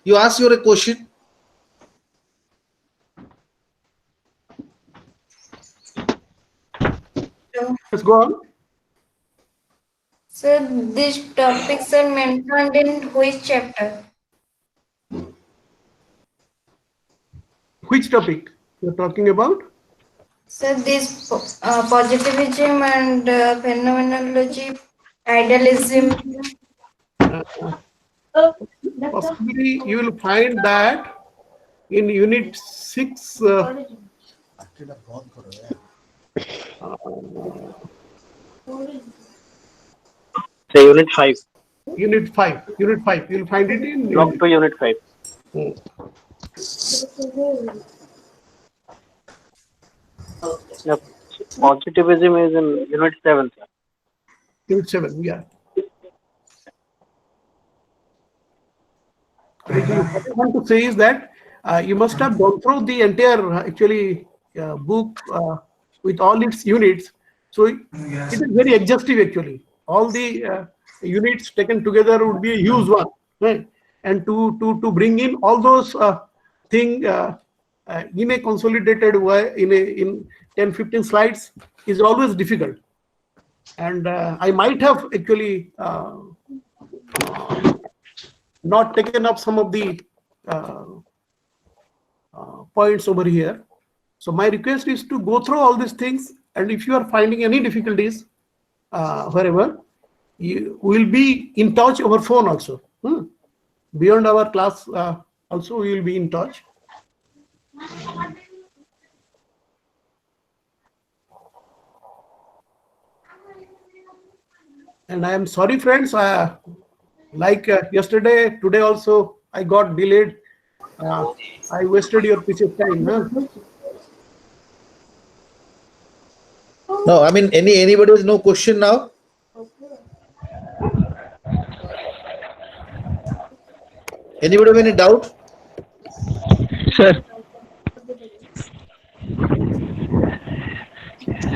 You ask your question. Let's go on. So these topics are mentioned in which chapter? Which topic you're talking about? So this positivism and phenomenology, idealism. Possibly you will find that in unit 6. Say unit 5. Unit 5. Unit 5. You will find it in Block 2, unit 5. Yep. Positivism is in unit 7, sir. Unit 7, yeah. What I want to say is that you must have gone through the entire book with all its units. So it is very exhaustive actually. All the units taken together would be a huge one, right? And to bring in all those things in a consolidated way in 10-15 slides is always difficult. And I might have actually not taken up some of the points over here. So my request is to go through all these things, and if you are finding any difficulties wherever, you will be in touch over phone also. Beyond our class also we will be in touch. And I am sorry, friends, Like yesterday, today also, I got delayed. I wasted your precious time. Huh? No, I mean anybody has no question now. Anybody have any doubt? Sir.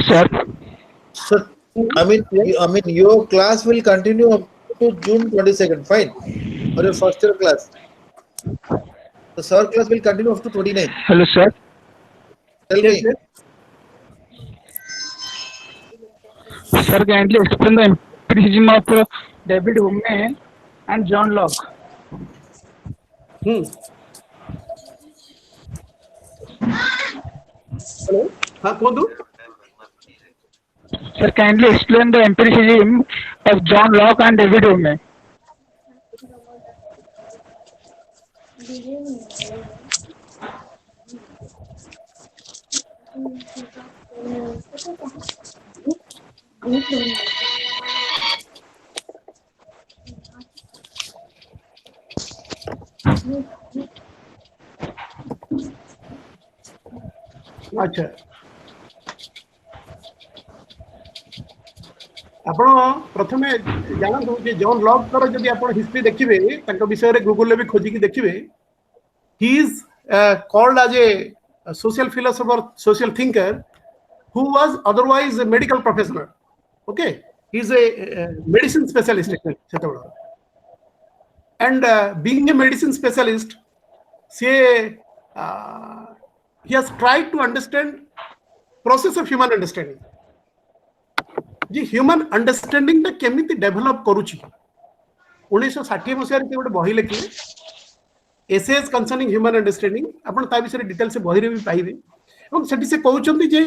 Sir. So I mean your class will continue up to June 22nd. Fine, or your first year class. The sir class will continue up to 29. Hello, sir. Tell Yes, me. yes. Sir, kindly explain the empiricism of David Hume and John Locke. Hello. हाँ कौन दो? Sir, kindly explain the empiricism of John Locke and David Hume. अच्छा आपण प्रथमे जानतु जे John Locke कर जदि आपण history देखिबे तांका विषय रे गूगल ले भी खोजी की देखिबे he is called as a social philosopher social thinker who was otherwise a medical professional. Okay, he's a medicine specialist actually. And being a medicine specialist, he has tried to understand process of human understanding. जी human understanding केमिति develop करूची 1960 मसीह रे गोटे बही लिखिले essays concerning human understanding आपण ता विषय डिटेल से बही रे भी पाइबे एवं सेठी से कहउचंती जे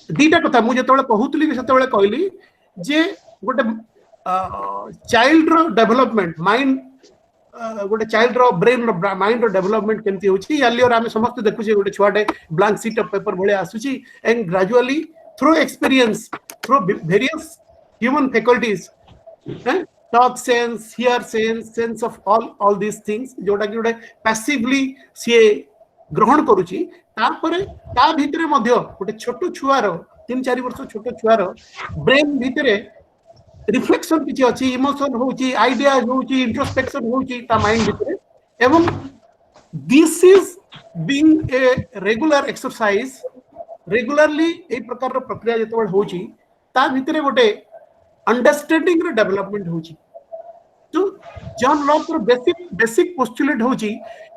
दीटा कथा मु जेतबेले कहउतली सेतबेले कहली जे गोटे चाइल्ड रो डेवलपमेंट माइंड गोटे चाइल्ड रो ब्रेन रो माइंड रो डेवलपमेंट केमती होची अर्लियर आमे समस्त देखुची गोटे छुआटे ब्लैंक शीट ऑफ पेपर भले आसुची and gradually through experience, through various human faculties, talk sense, hear sense, sense of all these things, जोटा कि passively सी ग्रहण करुची तापरे ता भितरे मध्य गोटे छोट छुआर 3-4 वर्ष छोट छुआर ब्रेन भितरे रिफ्लेक्शन किछि अछि इमोशन होउची आइडिया होउची इंट्रोस्पेक्शन होउची ता माइंड भितरे एवं this is being a regular exercise regularly ए प्रकार रो प्रक्रिया जेतबेल होची ता भितरे गोटे अंडरस्टैंडिंग रो डेवलपमेंट होची तो जॉन लॉक रो बेसिक पोस्टुलेट होची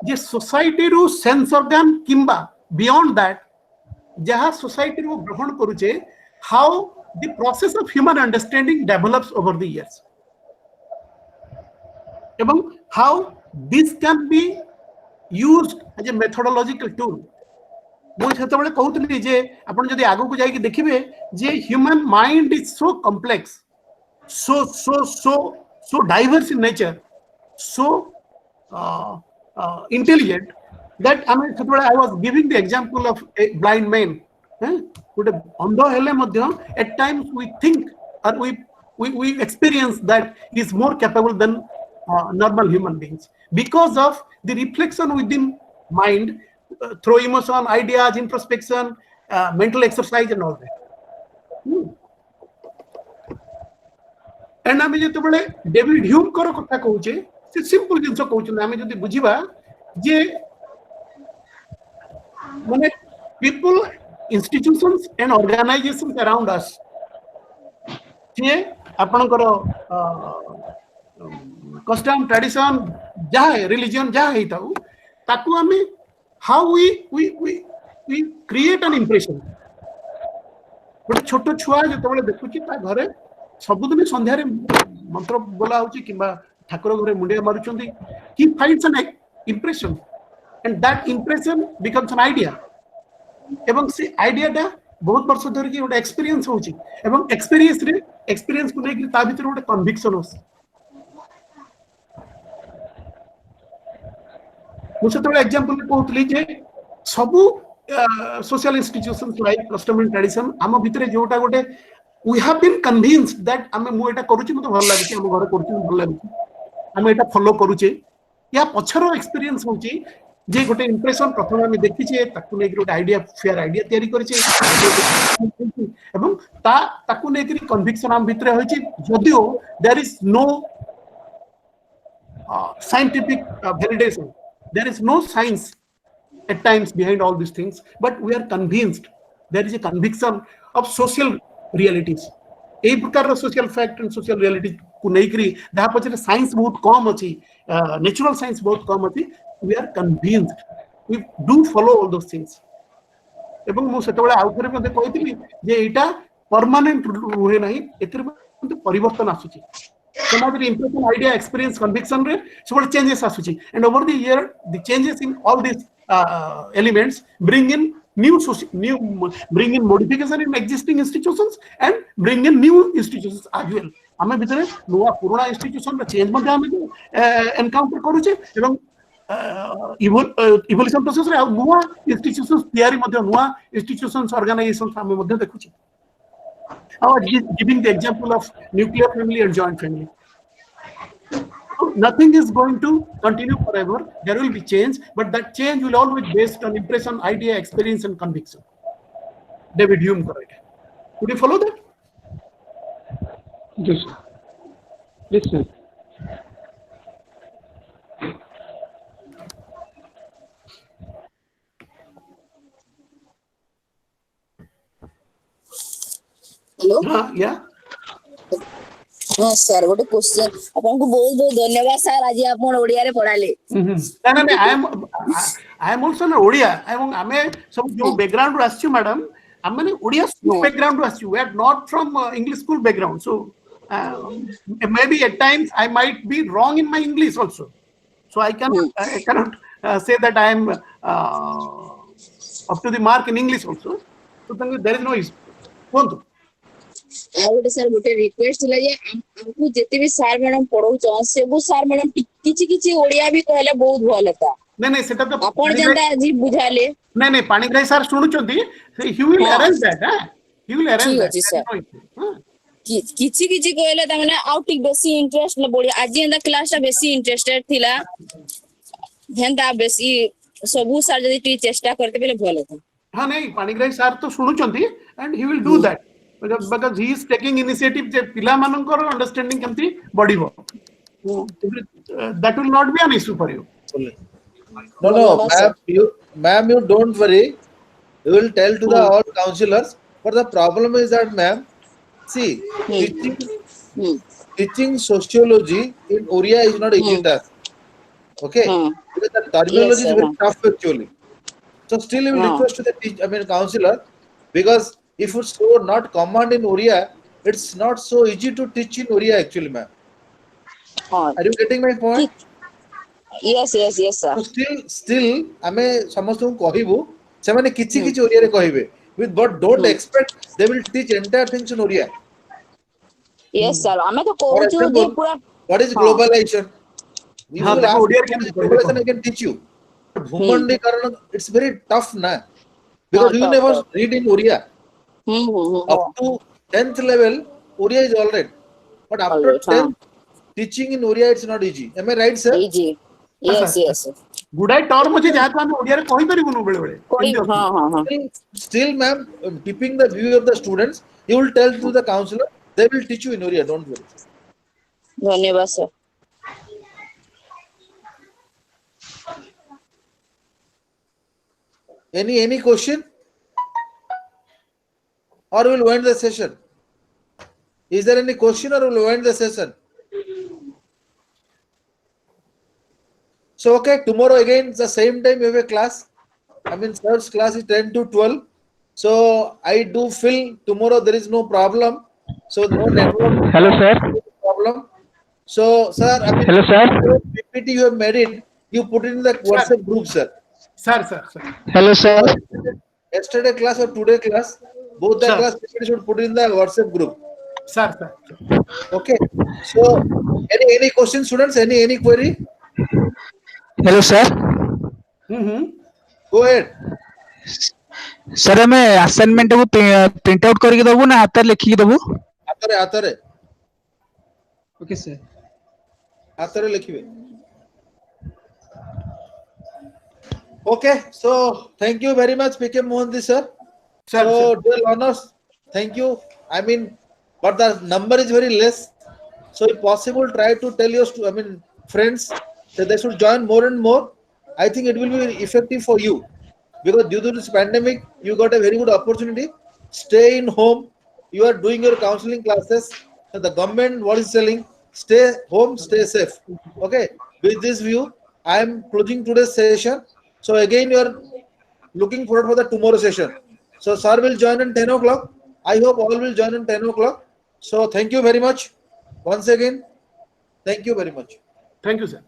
जे सोसाइटी रो सेंस ऑर्गन किंबा बियॉन्ड दैट जहा सोसाइटी रो ग्रहण करूचे how the process of human understanding develops over the years एवं how this can be used as a methodological tool मुझे सेतबेले कहउतली जे आपण जदि आगु को जाई कि देखिबे जे human mind is so complex so diverse in nature so intelligent that I mean I was giving the example of a blind man gote andho hele madhya at times we think or we experience that he is more capable than normal human beings because of the reflection within mind through emotion, ideas, introspection, mental exercise and all that. And आमे जेते बेले David Hume कर कथा कहूचे से simple जिंस कहउछन आमे जदि बुझिबा जे माने people institutions and organizations around us जे आपनकर कस्टम ट्रेडिशन जहा रिलीजन जहा हेताउ ताकू आमे how we create an impression गोटे छोट छुआ जेतेबेले देखुची ता घरे सबुदिन संध्या रे मंत्र बोला होची किबा ठाकुर घरे मुंडिया मारुचंदी he finds an impression and that impression becomes an idea एवं से आइडिया ता बहुत वर्ष धरि कि गोटे एक्सपीरियंस होची एवं एक्सपीरियंस को लेके ता भीतर गोटे कन्विक्शन होसी मुझे तो एग्जांपल कहउतली जे सबु social institutions like custom and tradition आम भितरे जोटा गोटे we have been convinced that आमे मु एटा करूची मते भल लागी हम घर करूची भल लागी आम एटा फॉलो करूचे या पछर एक्सपीरियंस होची जे गोटे इंप्रेशन प्रथम आम देखीचे ताकू नै गोटे आइडिया फेयर आइडिया तयारी करिचे एवं ताकू नै कन्विक्शन आम भितरे होची जदियो there is no scientific validation, there is no science at times behind all these things, but we are convinced there is a conviction of social realities. এই প্রকার social fact and social reality কু নেইকরি যাহা পছরে science বহুত কম আছে natural science বহুত কম আছে we are convinced we do follow all those things এবং মু সেতবেলে আউথরে মতে কইতিলি যে এটা পার্মানেন্ট রুহে নাই এতির মতে পরিবর্তন আসুচি সমাজের ইমপ্রেশন আইডিয়া এক্সপেরিয়েন্স কনভিকশন রে সবলে চেঞ্জেস আসুচি and over the year the changes in all this elements bring in new bring in modification in existing institutions and bring in new institutions as well. आमे भितरे नुआ पुराना institution रे change मध्ये आमे एनकाउंटर करूचे एवं इवोल्यूशन प्रोसेस रे नुआ इंस्टीट्यूशंस तयारी मध्ये नुआ इंस्टीट्यूशंस ऑर्गेनाइजेशंस आमे मध्ये देखुची. I was giving the example of nuclear family and joint family. Nothing is going to continue forever. There will be change, but that change will always be based on impression, idea, experience, and conviction. David Hume correct. Could you follow that? Yes. Yes, sir. Hello Yeah. हाँ sir गोटे question आपको बहुत बहुत धन्यवाद sir आज आप ओडिया रे पढ़ाले I am also an Odia. I some background ru aschu madam. I am Odia school background ru aschu. We are not from English school background. So maybe at times I might be wrong in my English also. So I cannot say that I am up to the mark in English also. So there is no issue. गोटे sir गोटे request थिला जे हमकु जेते भी sir madam पढौ छ सेबु sir madam किछि किछि ओडिया भी कहले बहुत भल होता नहीं सेटा तो आपण जनता जी बुझाले नहीं पाणीग्राही सर सुनुचंती he will arrange that he will arrange that किछि किछि कहले त माने आउ ठीक बेसी इंटरेस्ट न बोली आज एंदा क्लास ता बेसी इंटरेस्टेड थिला हेंदा बेसी सबु सर जदी टी चेष्टा करते बेले भल होता हां नहीं पाणीग्राही सर तो सुनुचंती and he will do that because he is taking initiative je pila manankor understanding kemti badibo that will not be an issue for you. No ma'am you don't worry, you will tell to the all counselors, but the problem is that ma'am see teaching sociology in Oriya is not easy task, okay? Because the terminology is very tough actually, so still you will request to the counselor, because if it's so not common in Oriya, it's not so easy to teach in Oriya actually, ma'am. Are you getting my point? Yes sir. So still ame samastu kahibu semane kichi kichi Oriya re kahibe, with but don't expect they will teach entire things in Oriya. Yes sir, ame to kohuchu je pura what is globalization? You will ask globalization, I can teach you. Bhumandi karana it's very tough na, because you never read in Oriya. Up to 10th level Oriya is all right, but after 10th teaching in Oriya it's not easy. Am I right sir? easy. Yes गुडाई term अछि जहा हम ओडिया रे कहि परिबुनु बेले बेले हां still ma'am, keeping the view of the students, you will tell to the counselor, they will teach you in Oriya, don't worry. धन्यवाद sir. Any question, or we will end the session? Is there any question, or we will end the session? So okay, tomorrow again the same time we have a class. Sir's class is 10 to 12. So I do feel tomorrow there is no problem. So no network. Hello sir. Problem. So sir, Hello sir. PPT you have made it. You put it in the WhatsApp group, sir. Sir. Hello sir. Yesterday class or today class, both the class PPT should put it in the WhatsApp group. Sir. Okay. So any questions, students? Any query? Hello sir. Go ahead. Sir हमें assignment को print out करके दबो ना हाथ लिखि के दबो? हाथ रे. Okay sir. ହାତରେ ଲେଖିବେ. Okay, so thank you very much, PK Mohanty sir. Sir, So, sir. dear learners, thank you. I mean, but the number is very less. So, if possible, try to tell your friends that they should join more and more. I think it will be effective for you because due to this pandemic, you got a very good opportunity. Stay in home. You are doing your counseling classes. So the government, what is telling? Stay home, stay safe. Okay. With this view, I am closing today's session. So again, you are looking forward for the tomorrow session. So sir will join in 10 o'clock. I hope all will join in 10 o'clock. So thank you very much. Once again, thank you very much. Thank you, sir.